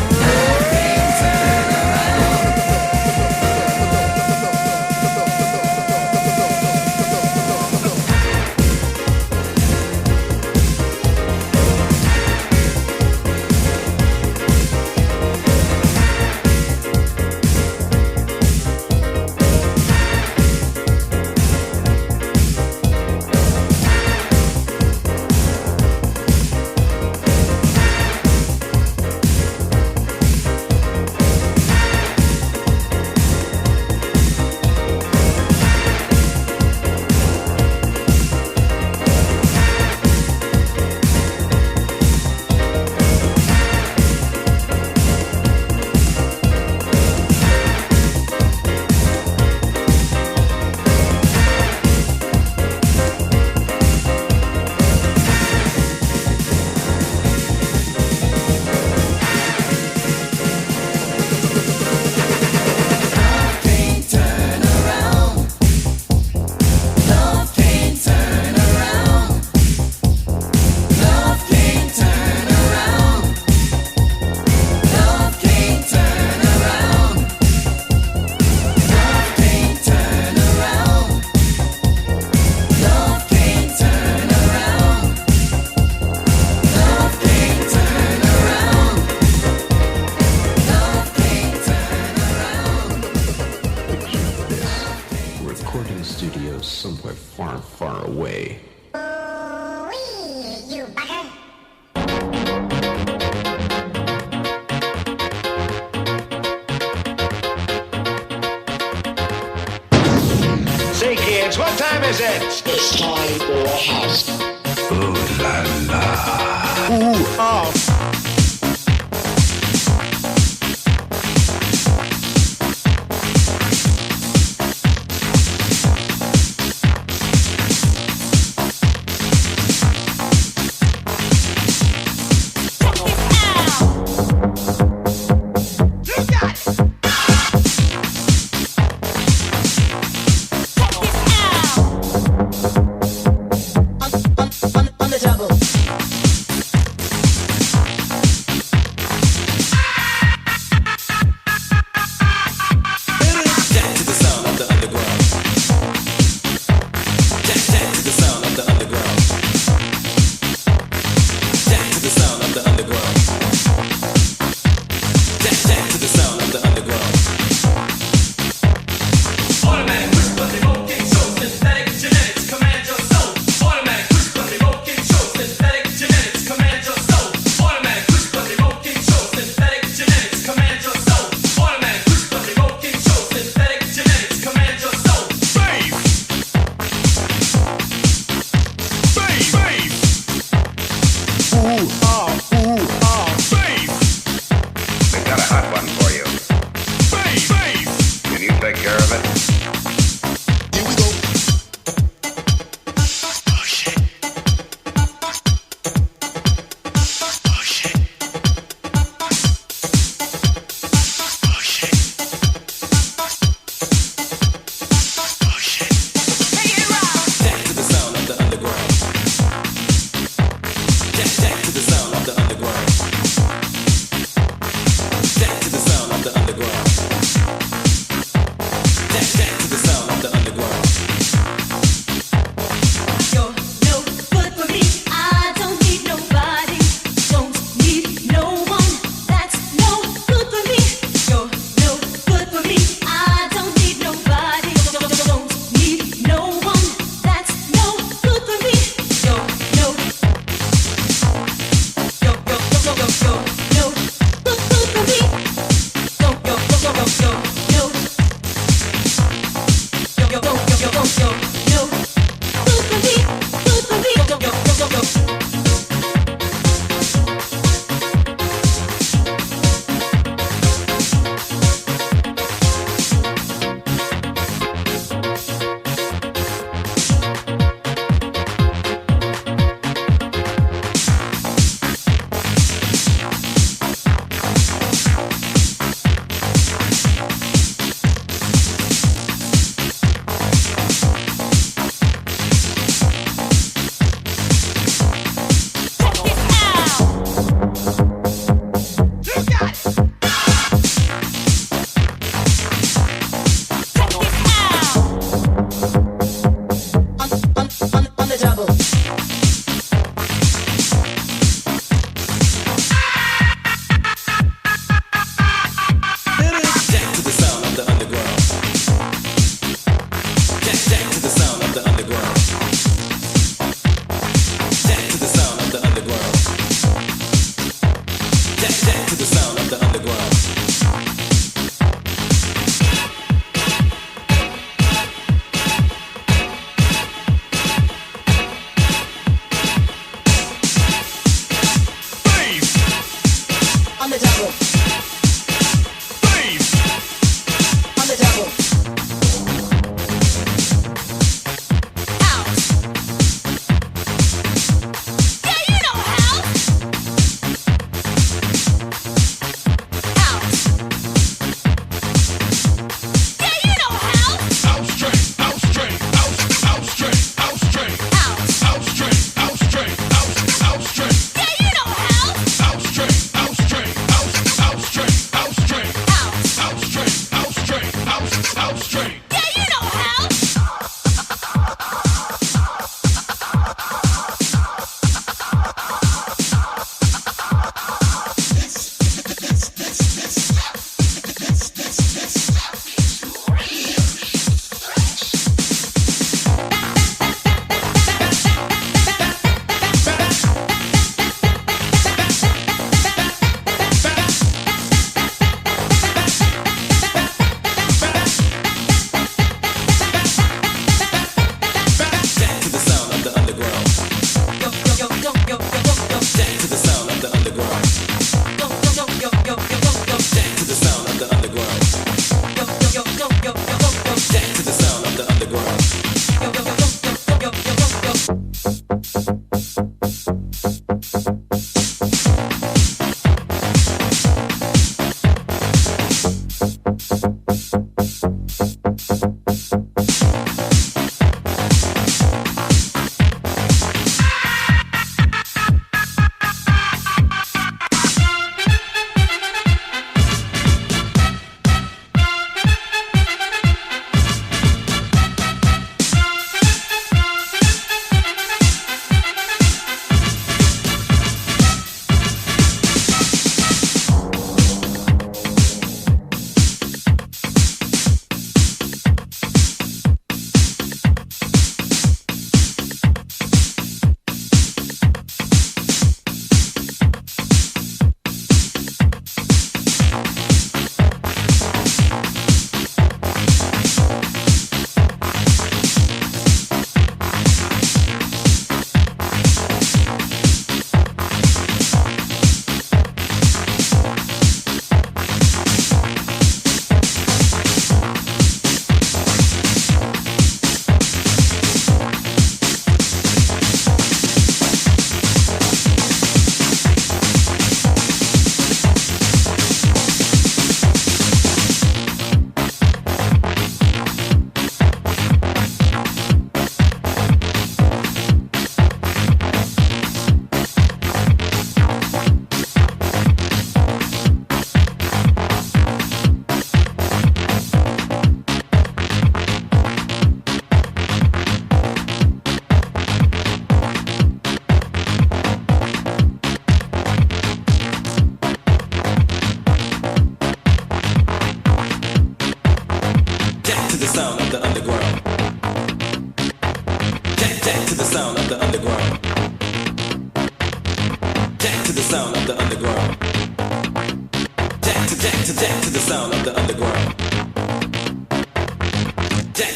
Somewhere far, far away. You bugger. Say, kids, what time is it? It's time for a house. Ooh la la. Ooh, oh.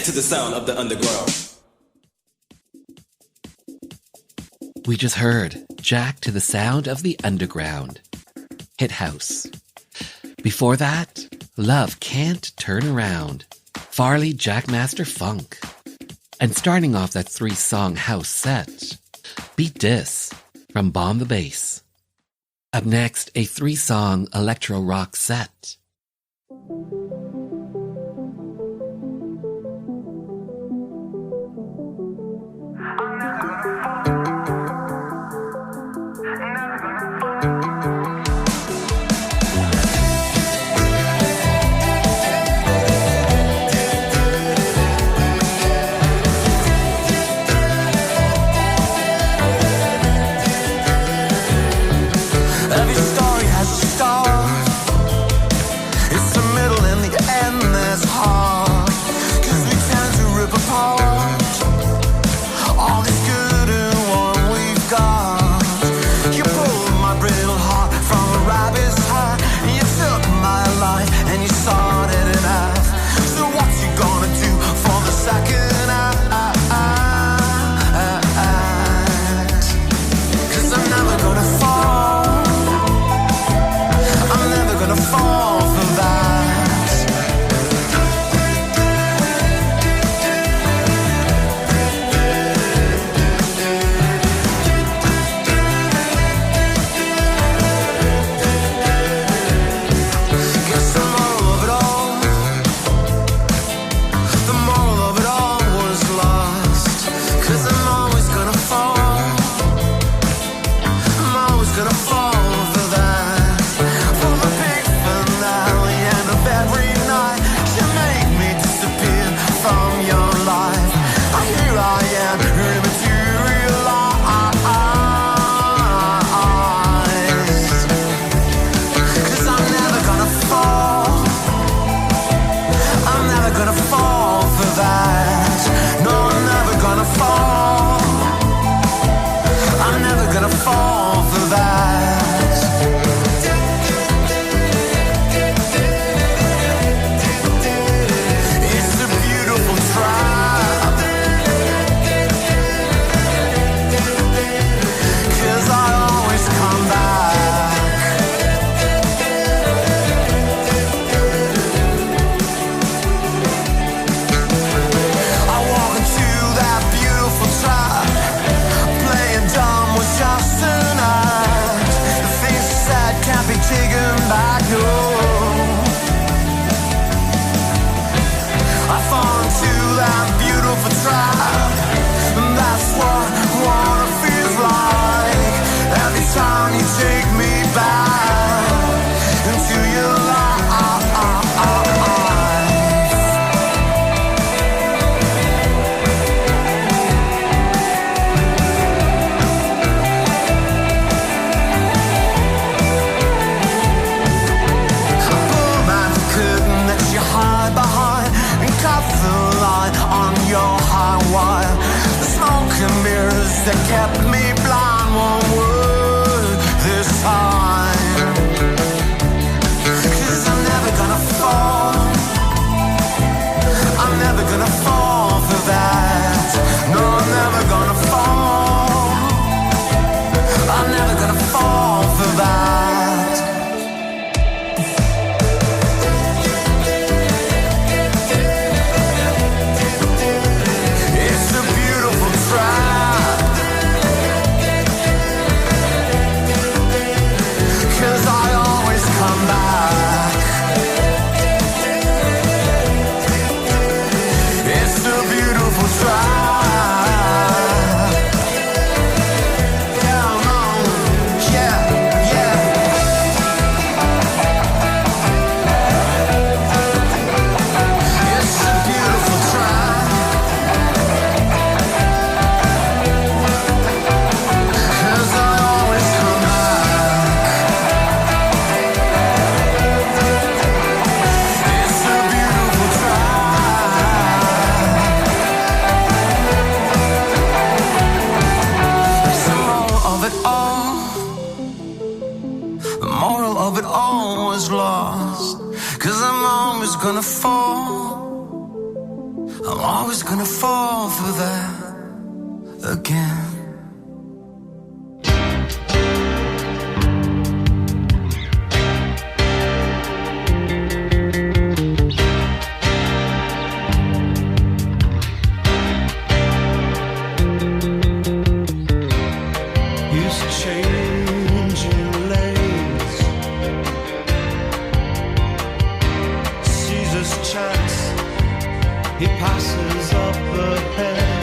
to the sound of the underground. We just heard Jack to the sound of the underground. Hit House. Before that, Love Can't Turn Around. Farley Jackmaster Funk. And starting off that 3-song house set, Beat This from Bomb the Bass. Up next, a 3-song electro rock set. Every story has a start. It's the middle and the end that's hard. 'Cause we tend to rip apart all this good and what we've got. You pulled my brittle heart from a rabbit's hat. You took my life and you sawed it in half. So what you gonna do for the second act? 'Cause I'm never gonna fall. I'm never gonna fall for that. 'Cause the moral of it all, the moral of it all was lost. 'Cause I'm always gonna fall. I'm always gonna fall for that. For the big finale end of every night, you make me disappear from your life. Here I am, rematerialized. 'Cause I'm never gonna fall. I'm never gonna fall for that. No, I'm never gonna fall. I'm never gonna fall for that. It's a beautiful trap. 'Cause I always come back. I walk into that beautiful trap. Playing dumb was just an act. The things you said can't be taken back, no. I fall into that beautiful trap. And that's what wanna feels like. Every time you take me back into your life. Pull back the curtain that you hide behind and cut the line on your high wire. The smoke and mirrors that kept me blind won't work this time. 'Cause I'm never gonna fall. I'm never gonna fall for that. No, I'm never gonna fall. I'm never gonna fall for that. It's a beautiful trap. 'Cause I always come back. It's a beautiful trap. Come on, yeah, yeah. It's a beautiful trap. 'Cause I always come back. It's a beautiful trap. It's the moral of it all. The moral of it all was lost. 'Cause I'm always gonna fall. I'm always gonna fall for that again. He passes up ahead.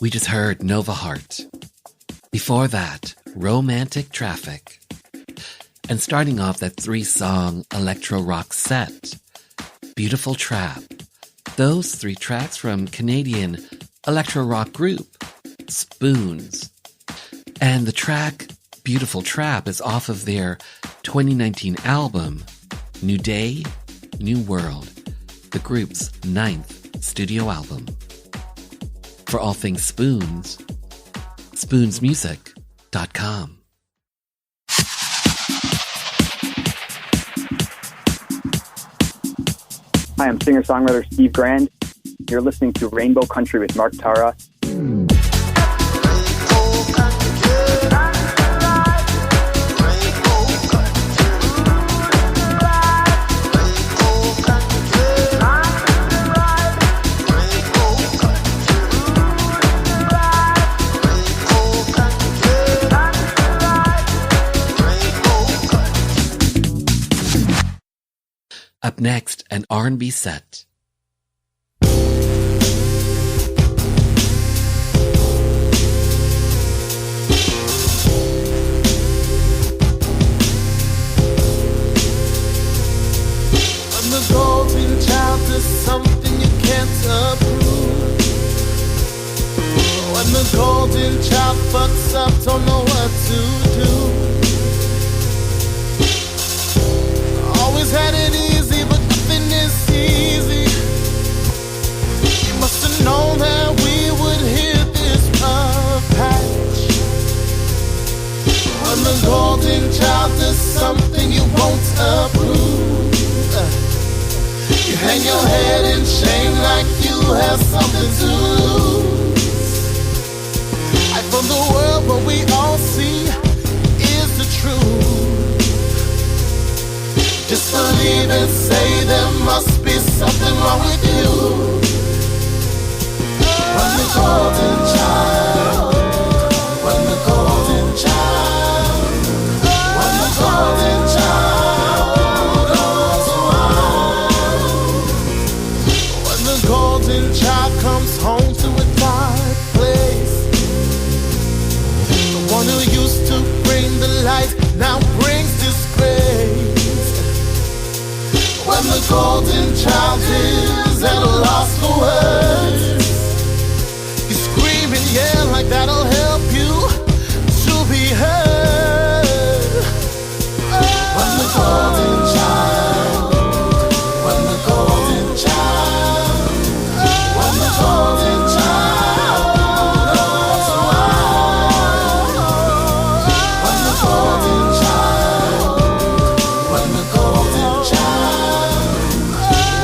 we just heard Nova Heart. Before that, Romantic Traffic. And starting off that 3-song Electro Rock set, Beautiful Trap. Those 3 tracks from Canadian Electro Rock group, Spoons. And the track Beautiful Trap is off of their 2019 album, New Day, New World, the group's 9th studio album. For all things Spoons, spoonsmusic.com. Hi, I'm singer-songwriter Steve Grand. You're listening to Rainbow Country with Mark Tara. Up next, an R&B set. When the golden child is something you can't approve. When the golden child fucks up, don't know what to do. Always had it easy, but nothing is easy. You must have known that we would hit this rough patch. When the golden child does something you won't approve, you hang your head in shame like you have something to lose. Like from the world, what we all see is the truth. Just believe and say there must be something wrong with you. When the golden child, when the golden child, when the golden child goes wild. When the golden child comes home to a dark place, the one who used to bring the light now brings disgrace. When the golden child is at a loss for words, you scream and yell like that'll help you to be heard. When the golden child, when the golden child, when the golden child goes wild. When the golden child, when the golden child,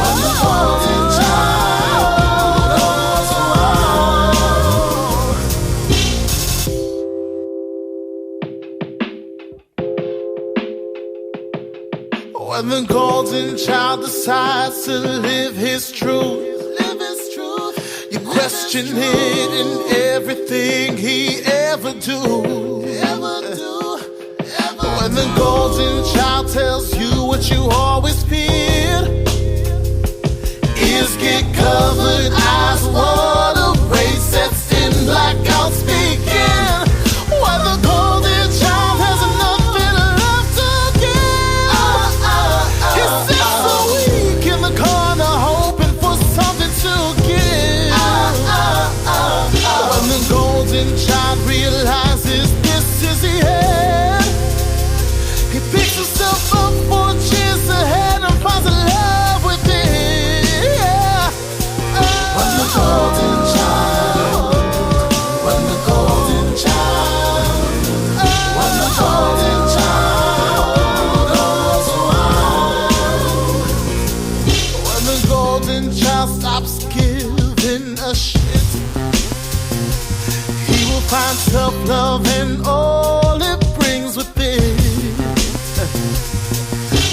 when the golden child goes wild. When the golden child decides to live his truth, you question it in everything he ever do. When the golden child tells you what you always feared, ears get covered, eyes water, race sets in, blackout speaking. When the golden child has nothing left to give, he sits so weak in the corner hoping for something to give. When the golden child realizes this is the end, he picks himself up 4 cheers ahead and finds a love within. Yeah. When the golden child, when the golden child, when the golden child goes wild. When the golden child stops giving a shit, he will find self-love and all it brings with it.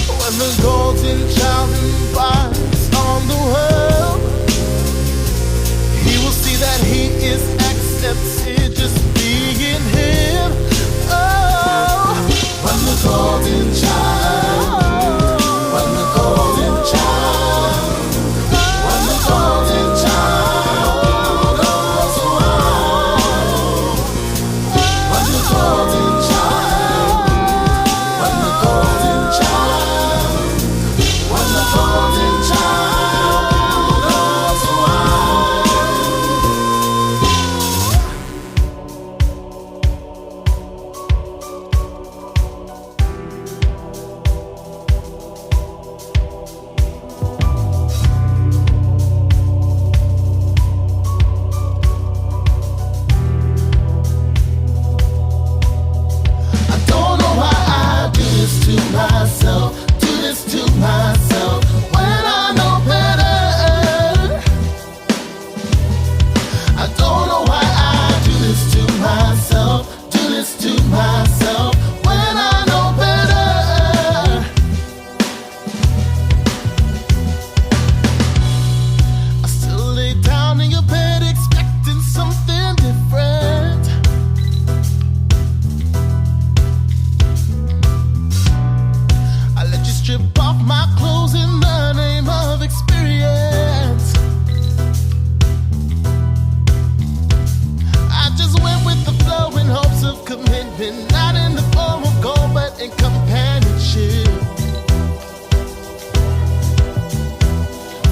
When the golden child embarks on the world, he will see that he is accepted just being him. Oh, when the golden child, when the golden child, when the golden child goes wild. commitment, not in the form of gold, but in companionship.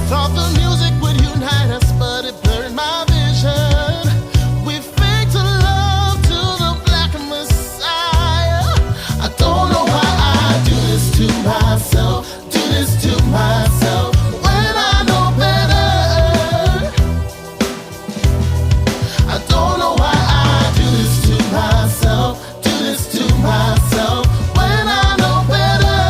Thought the music would unite us, but it blurred my vision. We faked a love to the black Messiah. I don't know why I do this to myself, do this to myself, when I know better. I don't know why I do this to myself, do this to myself, when I know better.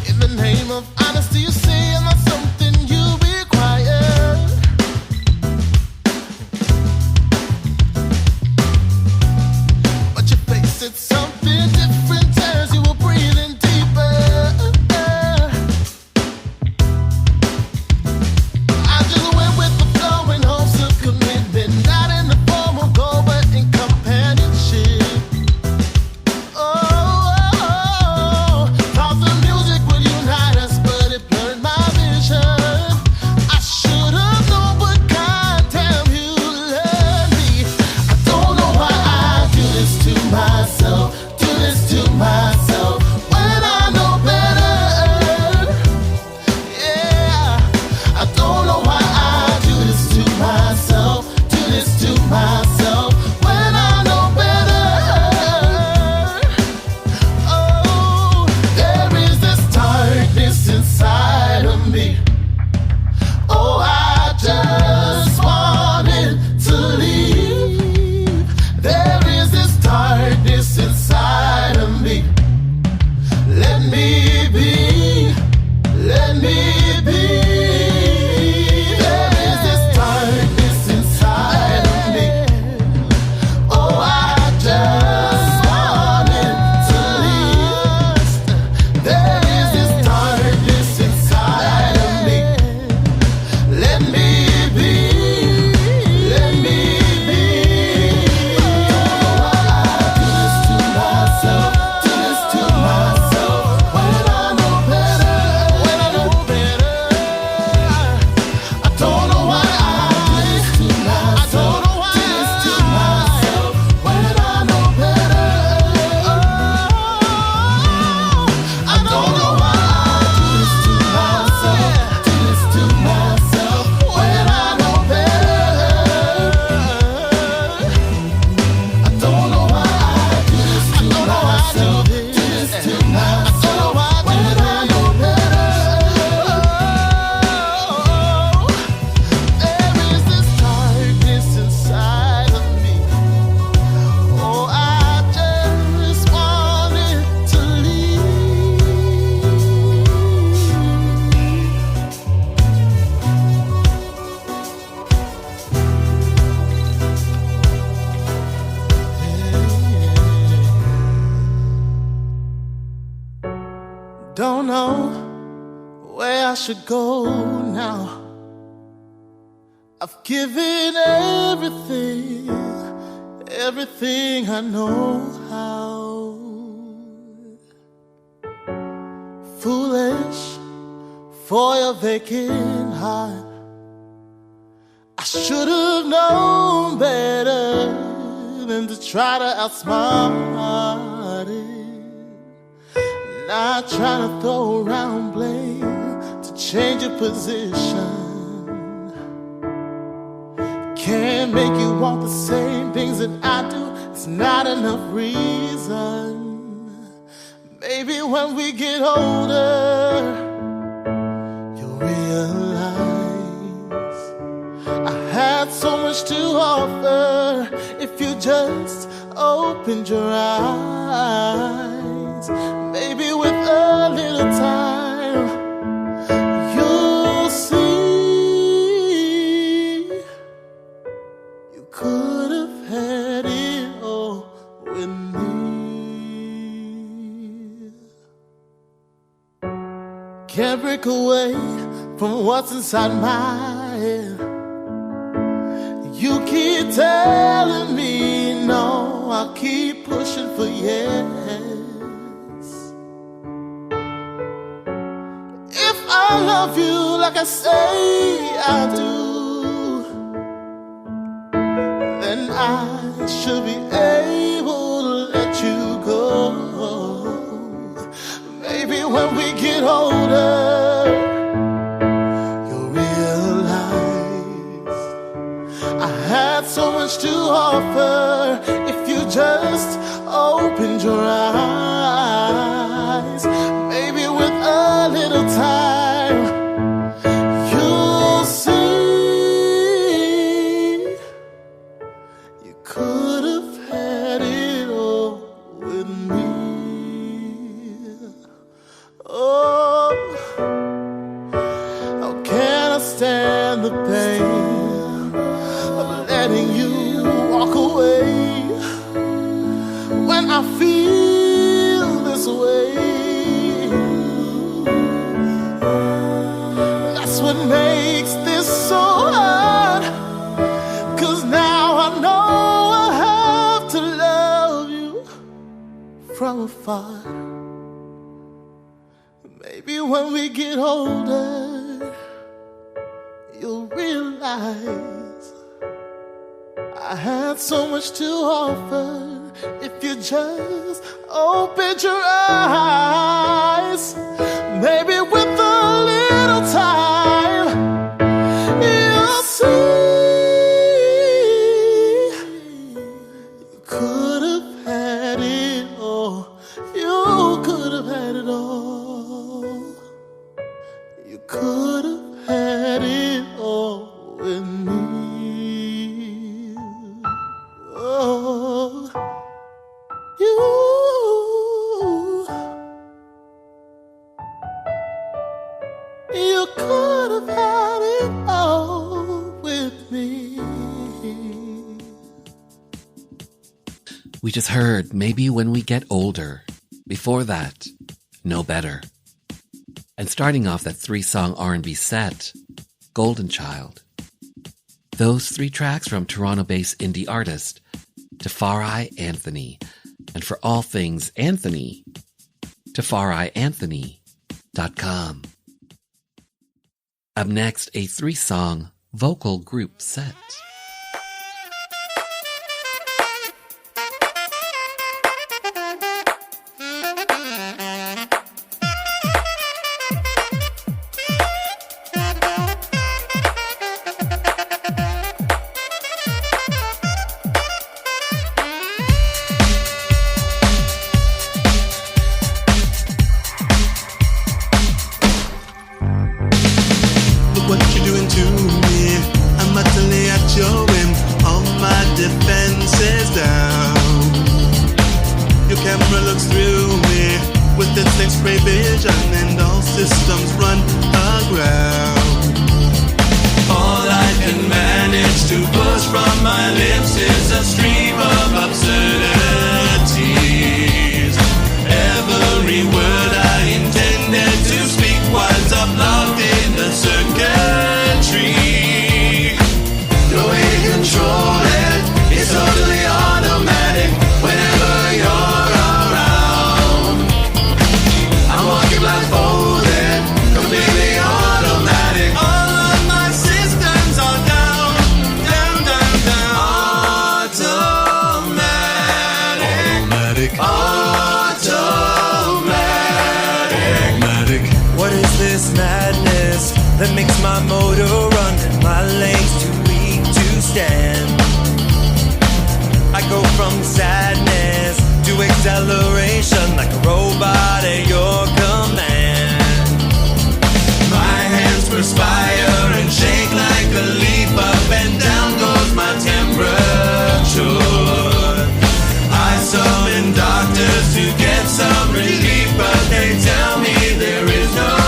In the name of honesty, you say I'm not something you require. But your face said something different as you were breathing deeper. I just went with the flow in hopes of commitment, not in the form of gold, but in companionship. Thought the music would unite us, but it blurred my vision. I should have known, but goddamn, you love me. I don't know why I do this to myself, do this to myself, when I know better. Yeah, I don't know why I do this to myself, do this to myself, when I know better. Oh, there is this darkness inside of me. Oh, I just wanted to leave. There is this darkness inside of me. Let me be, let me be. There is this darkness inside of me. Oh, I just wanted to leave. There is this darkness inside of me. Let me be, let me be. I don't know why I do this to myself, do this to myself, when I know better, when I know better. I don't know why I do this to myself, do this to myself, when I know better. I don't know why I do this to myself, do this to myself, when I know better. I don't know why I do this to myself, do this to myself, when I know better. There is this darkness inside of me. Oh, I just wanted to leave. Don't know where I should go now. I've given everything, everything I know how. Foolish for your vacant heart. I should have known better than to try to outsmart it. Not trying to throw around blame to change your position. Can't make you want the same things that I do. It's not enough reason. Maybe when we get older, you'll realize I had so much to offer if you just opened your eyes. Maybe with a little time, you'll see you could have had it all with me. Can't break away from what's inside my head. You keep telling me no, I'll keep pushing for yes. If I love you like I say I do, I should be able to let you go. Maybe when we get older, you'll realize I had so much to offer if you just opened your eyes. Maybe with a little time, you'll see you could have had it all with me. Oh, how can I stand the pain of letting you walk away when I feel this way? That's what makes this so hard, 'cause now I know I have to love you from afar. Maybe when we get older, you'll realize I had so much to offer if you just opened your eyes. Maybe with a little time, you'll see you could have had it all. You could have had it all. You could have had it all with me. Oh, you could have had it all with me. We just heard Maybe When We Get Older. Before that, No Better. And starting off that 3-song R&B set, Golden Child. Those 3 tracks from Toronto-based indie artist Tafari Anthony. And for all things Anthony, TafariAnthony.com. Up next, a 3-song vocal group set. That makes my motor run, my legs too weak to stand. I go from sadness to acceleration, like a robot at your command. My hands perspire and shake like a leaf, up and down goes my temperature. I summon doctors to get some relief, but they tell me there is no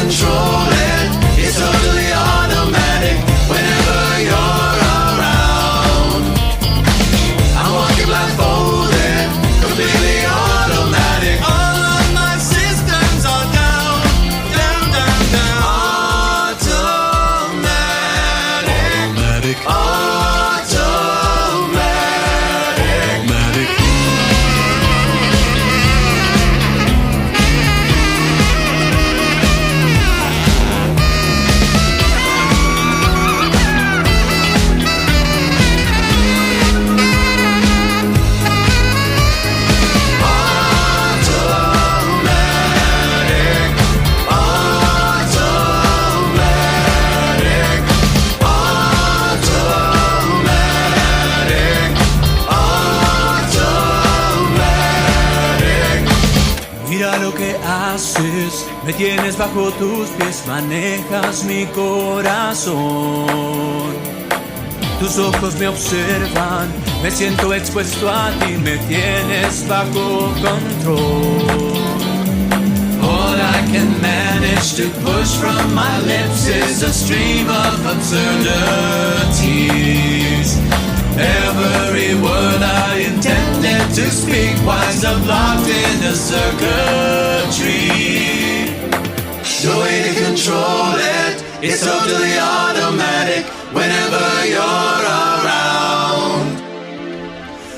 control it, it's totally automatic whenever you're around. I'm walking blindfolded, completely automatic. All of my systems are down, que haces, me tienes bajo tus pies, manejas mi corazón. Tus ojos me observan, me siento expuesto a ti, me tienes bajo control. All I can manage to push from my lips is a stream of absurdities. Every word I intended to speak winds up locked in a circuitry. No way to control it, it's totally automatic whenever you're around.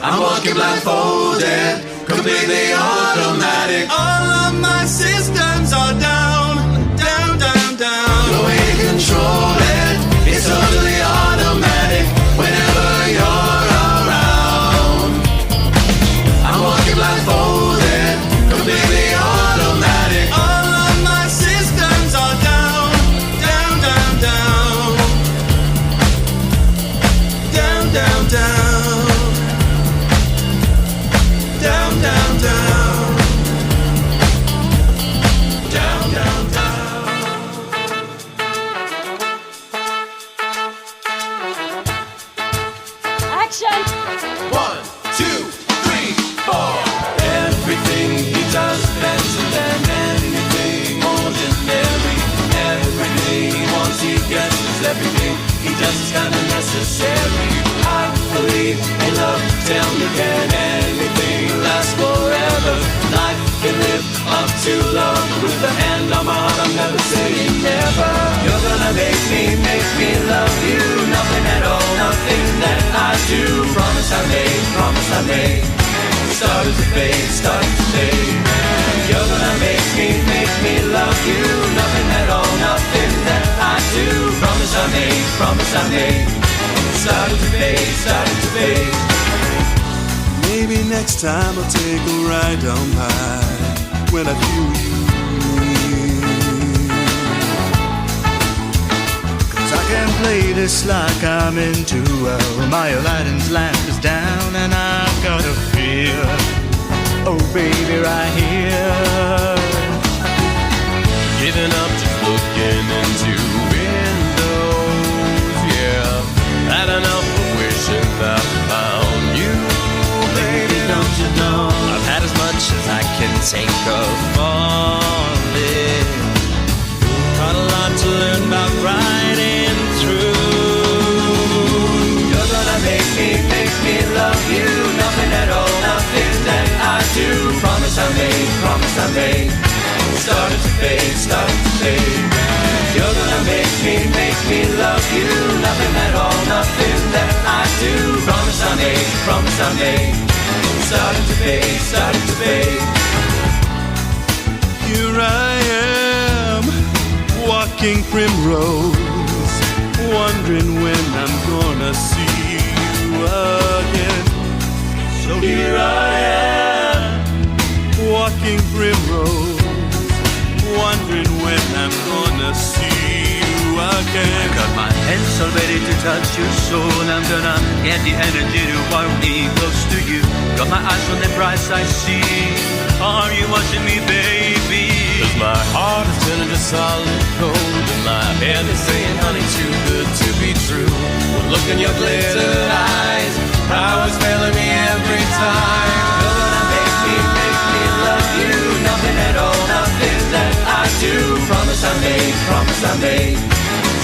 I'm walking blindfolded, completely automatic. All of my systems are down, down, down, down. No way to control it, it's totally automatic whenever you're around. I'm walking blindfolded, completely automatic. All of my systems are down, down, down, down. Down, down, down. Down, down, down. Down, down, down. Action! 1, 2, 3, 4. Everything he does better than anything ordinary. Everything he wants he gets, 'cause everything he does is kinda necessary. I believe in love, tell me can anything last forever? Life can live up to love. With a hand on my heart, I'm never saying never. You're gonna make me love you. Nothing at all, nothing that I do. Promise I made, promise I made. Started to fade, started to fade. You're gonna make me love you. Nothing at all, nothing that I do. Promise I made, promise I made. Started to fade, started to fade. Maybe next time I'll take a ride down by when I feel you. 'Cause I can play this like I'm in too well. My Aladdin's lamp is down and I've got a fear. Oh baby, right here. Giving up, just looking into windows, yeah. Had enough of wishing that I found you. Baby, don't you know I've had as much as I can take of falling. Got a lot to learn about riding through. You're gonna make me love you. Nothing at all, nothing that I do. Promise I made, promise I made. Started to fade, started to fade. You're gonna make me love you. Nothing at all, nothing that I do. Promise I made, promise I made. Started to fade, started to fade. Here I am, walking primrose, wondering when I'm gonna see you again. So here I am, walking primrose, wondering when I'm gonna see you again. I got my pencil ready to touch your soul. I'm gonna get the energy to want me close to you. Got my eyes on the price I see. Are you watching me, baby? 'Cause my heart is turning to solid gold, and my head is saying, honey, too good to be true. Well, look in your glittered eyes, power's failing me every time. You're gonna make me love you. Nothing at all, nothing that I do. Promise I made, promise I made.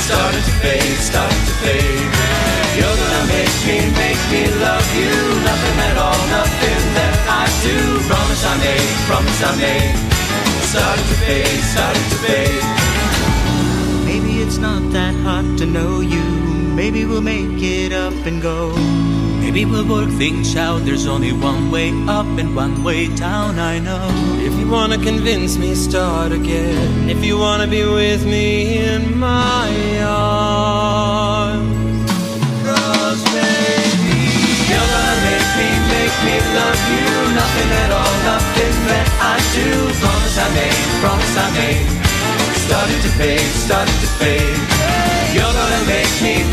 Started to fade, started to fade. You're gonna make me love you. Nothing at all, nothing that I do. Promise I made, promise I made. Started to fade, started to fade. Maybe it's not that hard to know you. Maybe we'll make it up and go. Maybe we'll work things out. There's only one way up and one way down, I know. If you wanna convince me, start again. If you wanna be with me in my arms. 'Cause baby, you're gonna make me love you. Nothing at all, nothing that I do. Promise I made, promise I made. Started to fade, started to fade. You're gonna make me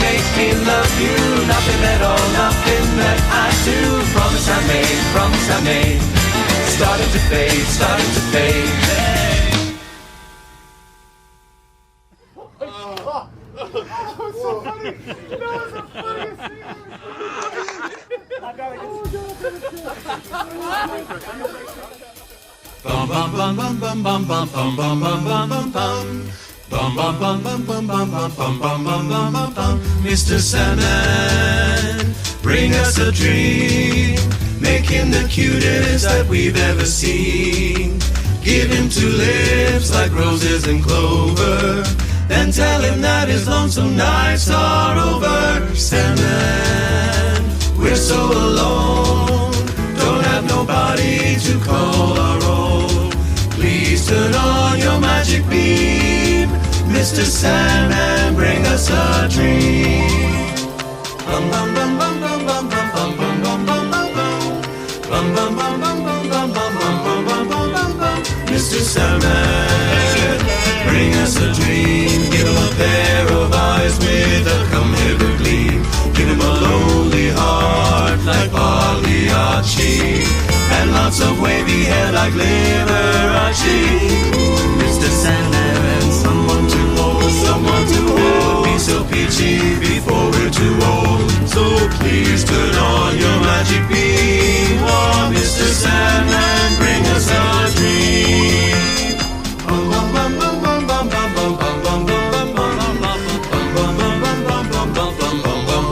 love you. Nothing at all, nothing that I do. Promise I made. Starting to fade. Bum bum bum bum bum bum bum bum bum bum bum bum bum. Bum bum bum bum bum bum bum bum bum bum bum bum bum. Mr. Sandman, bring us a dream. Make him the cutest that we've ever seen. Give him 2 lips like roses and clover. Then tell him that his lonesome nights are over. Sandman, we're so alone. Don't have nobody to call our own. Please turn on your magic beam. Mr. Sandman, bring us a dream. Bum bum bum bum bum bum bum bum bum bum bum bum. Bum bum bum bum bum bum bum bum bum bum bum bum. Mr. Sandman, bring us a dream. Give him a pair of eyes with a come hither gleam. Give him a lonely heart like Pagliacci, and lots of wavy hair like Liberace. Mr. Sandman, someone to hold, someone to hold. Be so peachy before we're too old. So please turn on your magic beam. Oh, Mr. Sandman, bring us a dream. Bum bum bum bum bum bum bum bum bum bum bum bum bum bum bum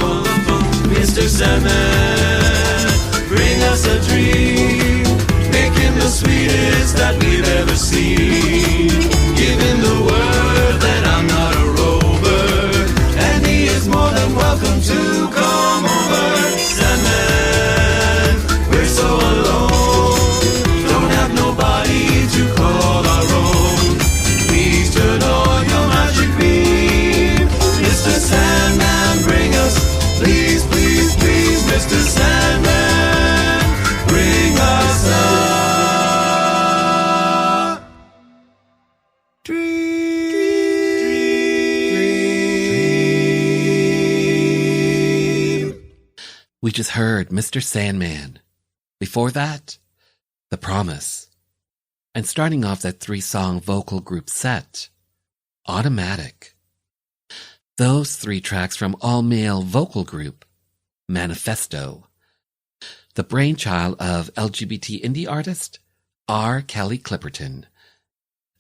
bum. Mr. Sandman, bring us a dream. Make him the sweetest that we've ever seen. Give him the word that I'm not a rover, and he is more than welcome to come over. Sandman, we're so alone. Don't have nobody to call our own. Please turn on your magic beam. Mr. Sandman, bring us, please, please, please, Mr. Sandman, bring us a We just heard Mr. Sandman. Before that, The Promise. And starting off that 3-song vocal group set, Automatic. Those 3 tracks from all-male vocal group, Manifesto. The brainchild of LGBT indie artist, R. Kelly Clipperton.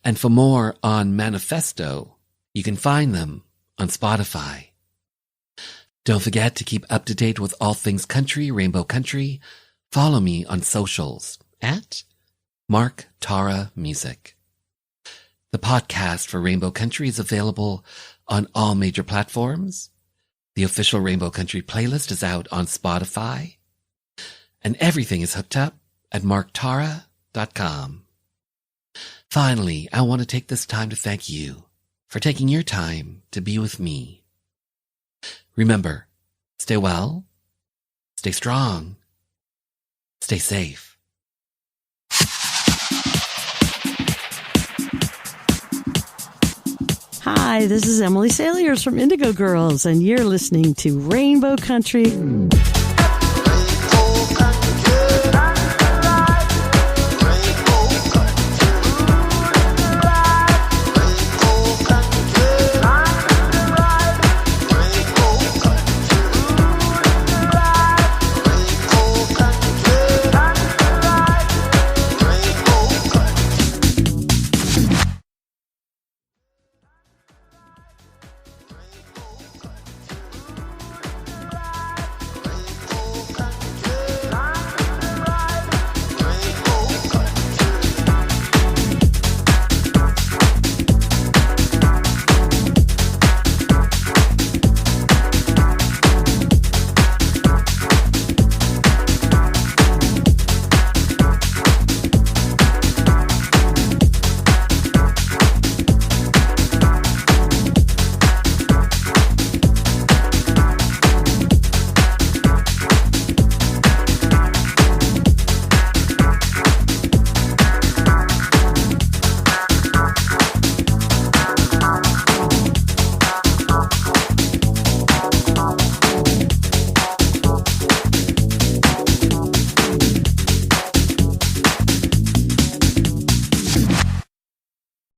And for more on Manifesto, you can find them on Spotify. Don't forget to keep up to date with all things country, Rainbow Country. Follow me on socials at Mark Tara Music. The podcast for Rainbow Country is available on all major platforms. The official Rainbow Country playlist is out on Spotify. And everything is hooked up at marktara.com. Finally, I want to take this time to thank you for taking your time to be with me. Remember, stay well, stay strong, stay safe. Hi, this is Emily Saliers from Indigo Girls, and you're listening to Rainbow Country.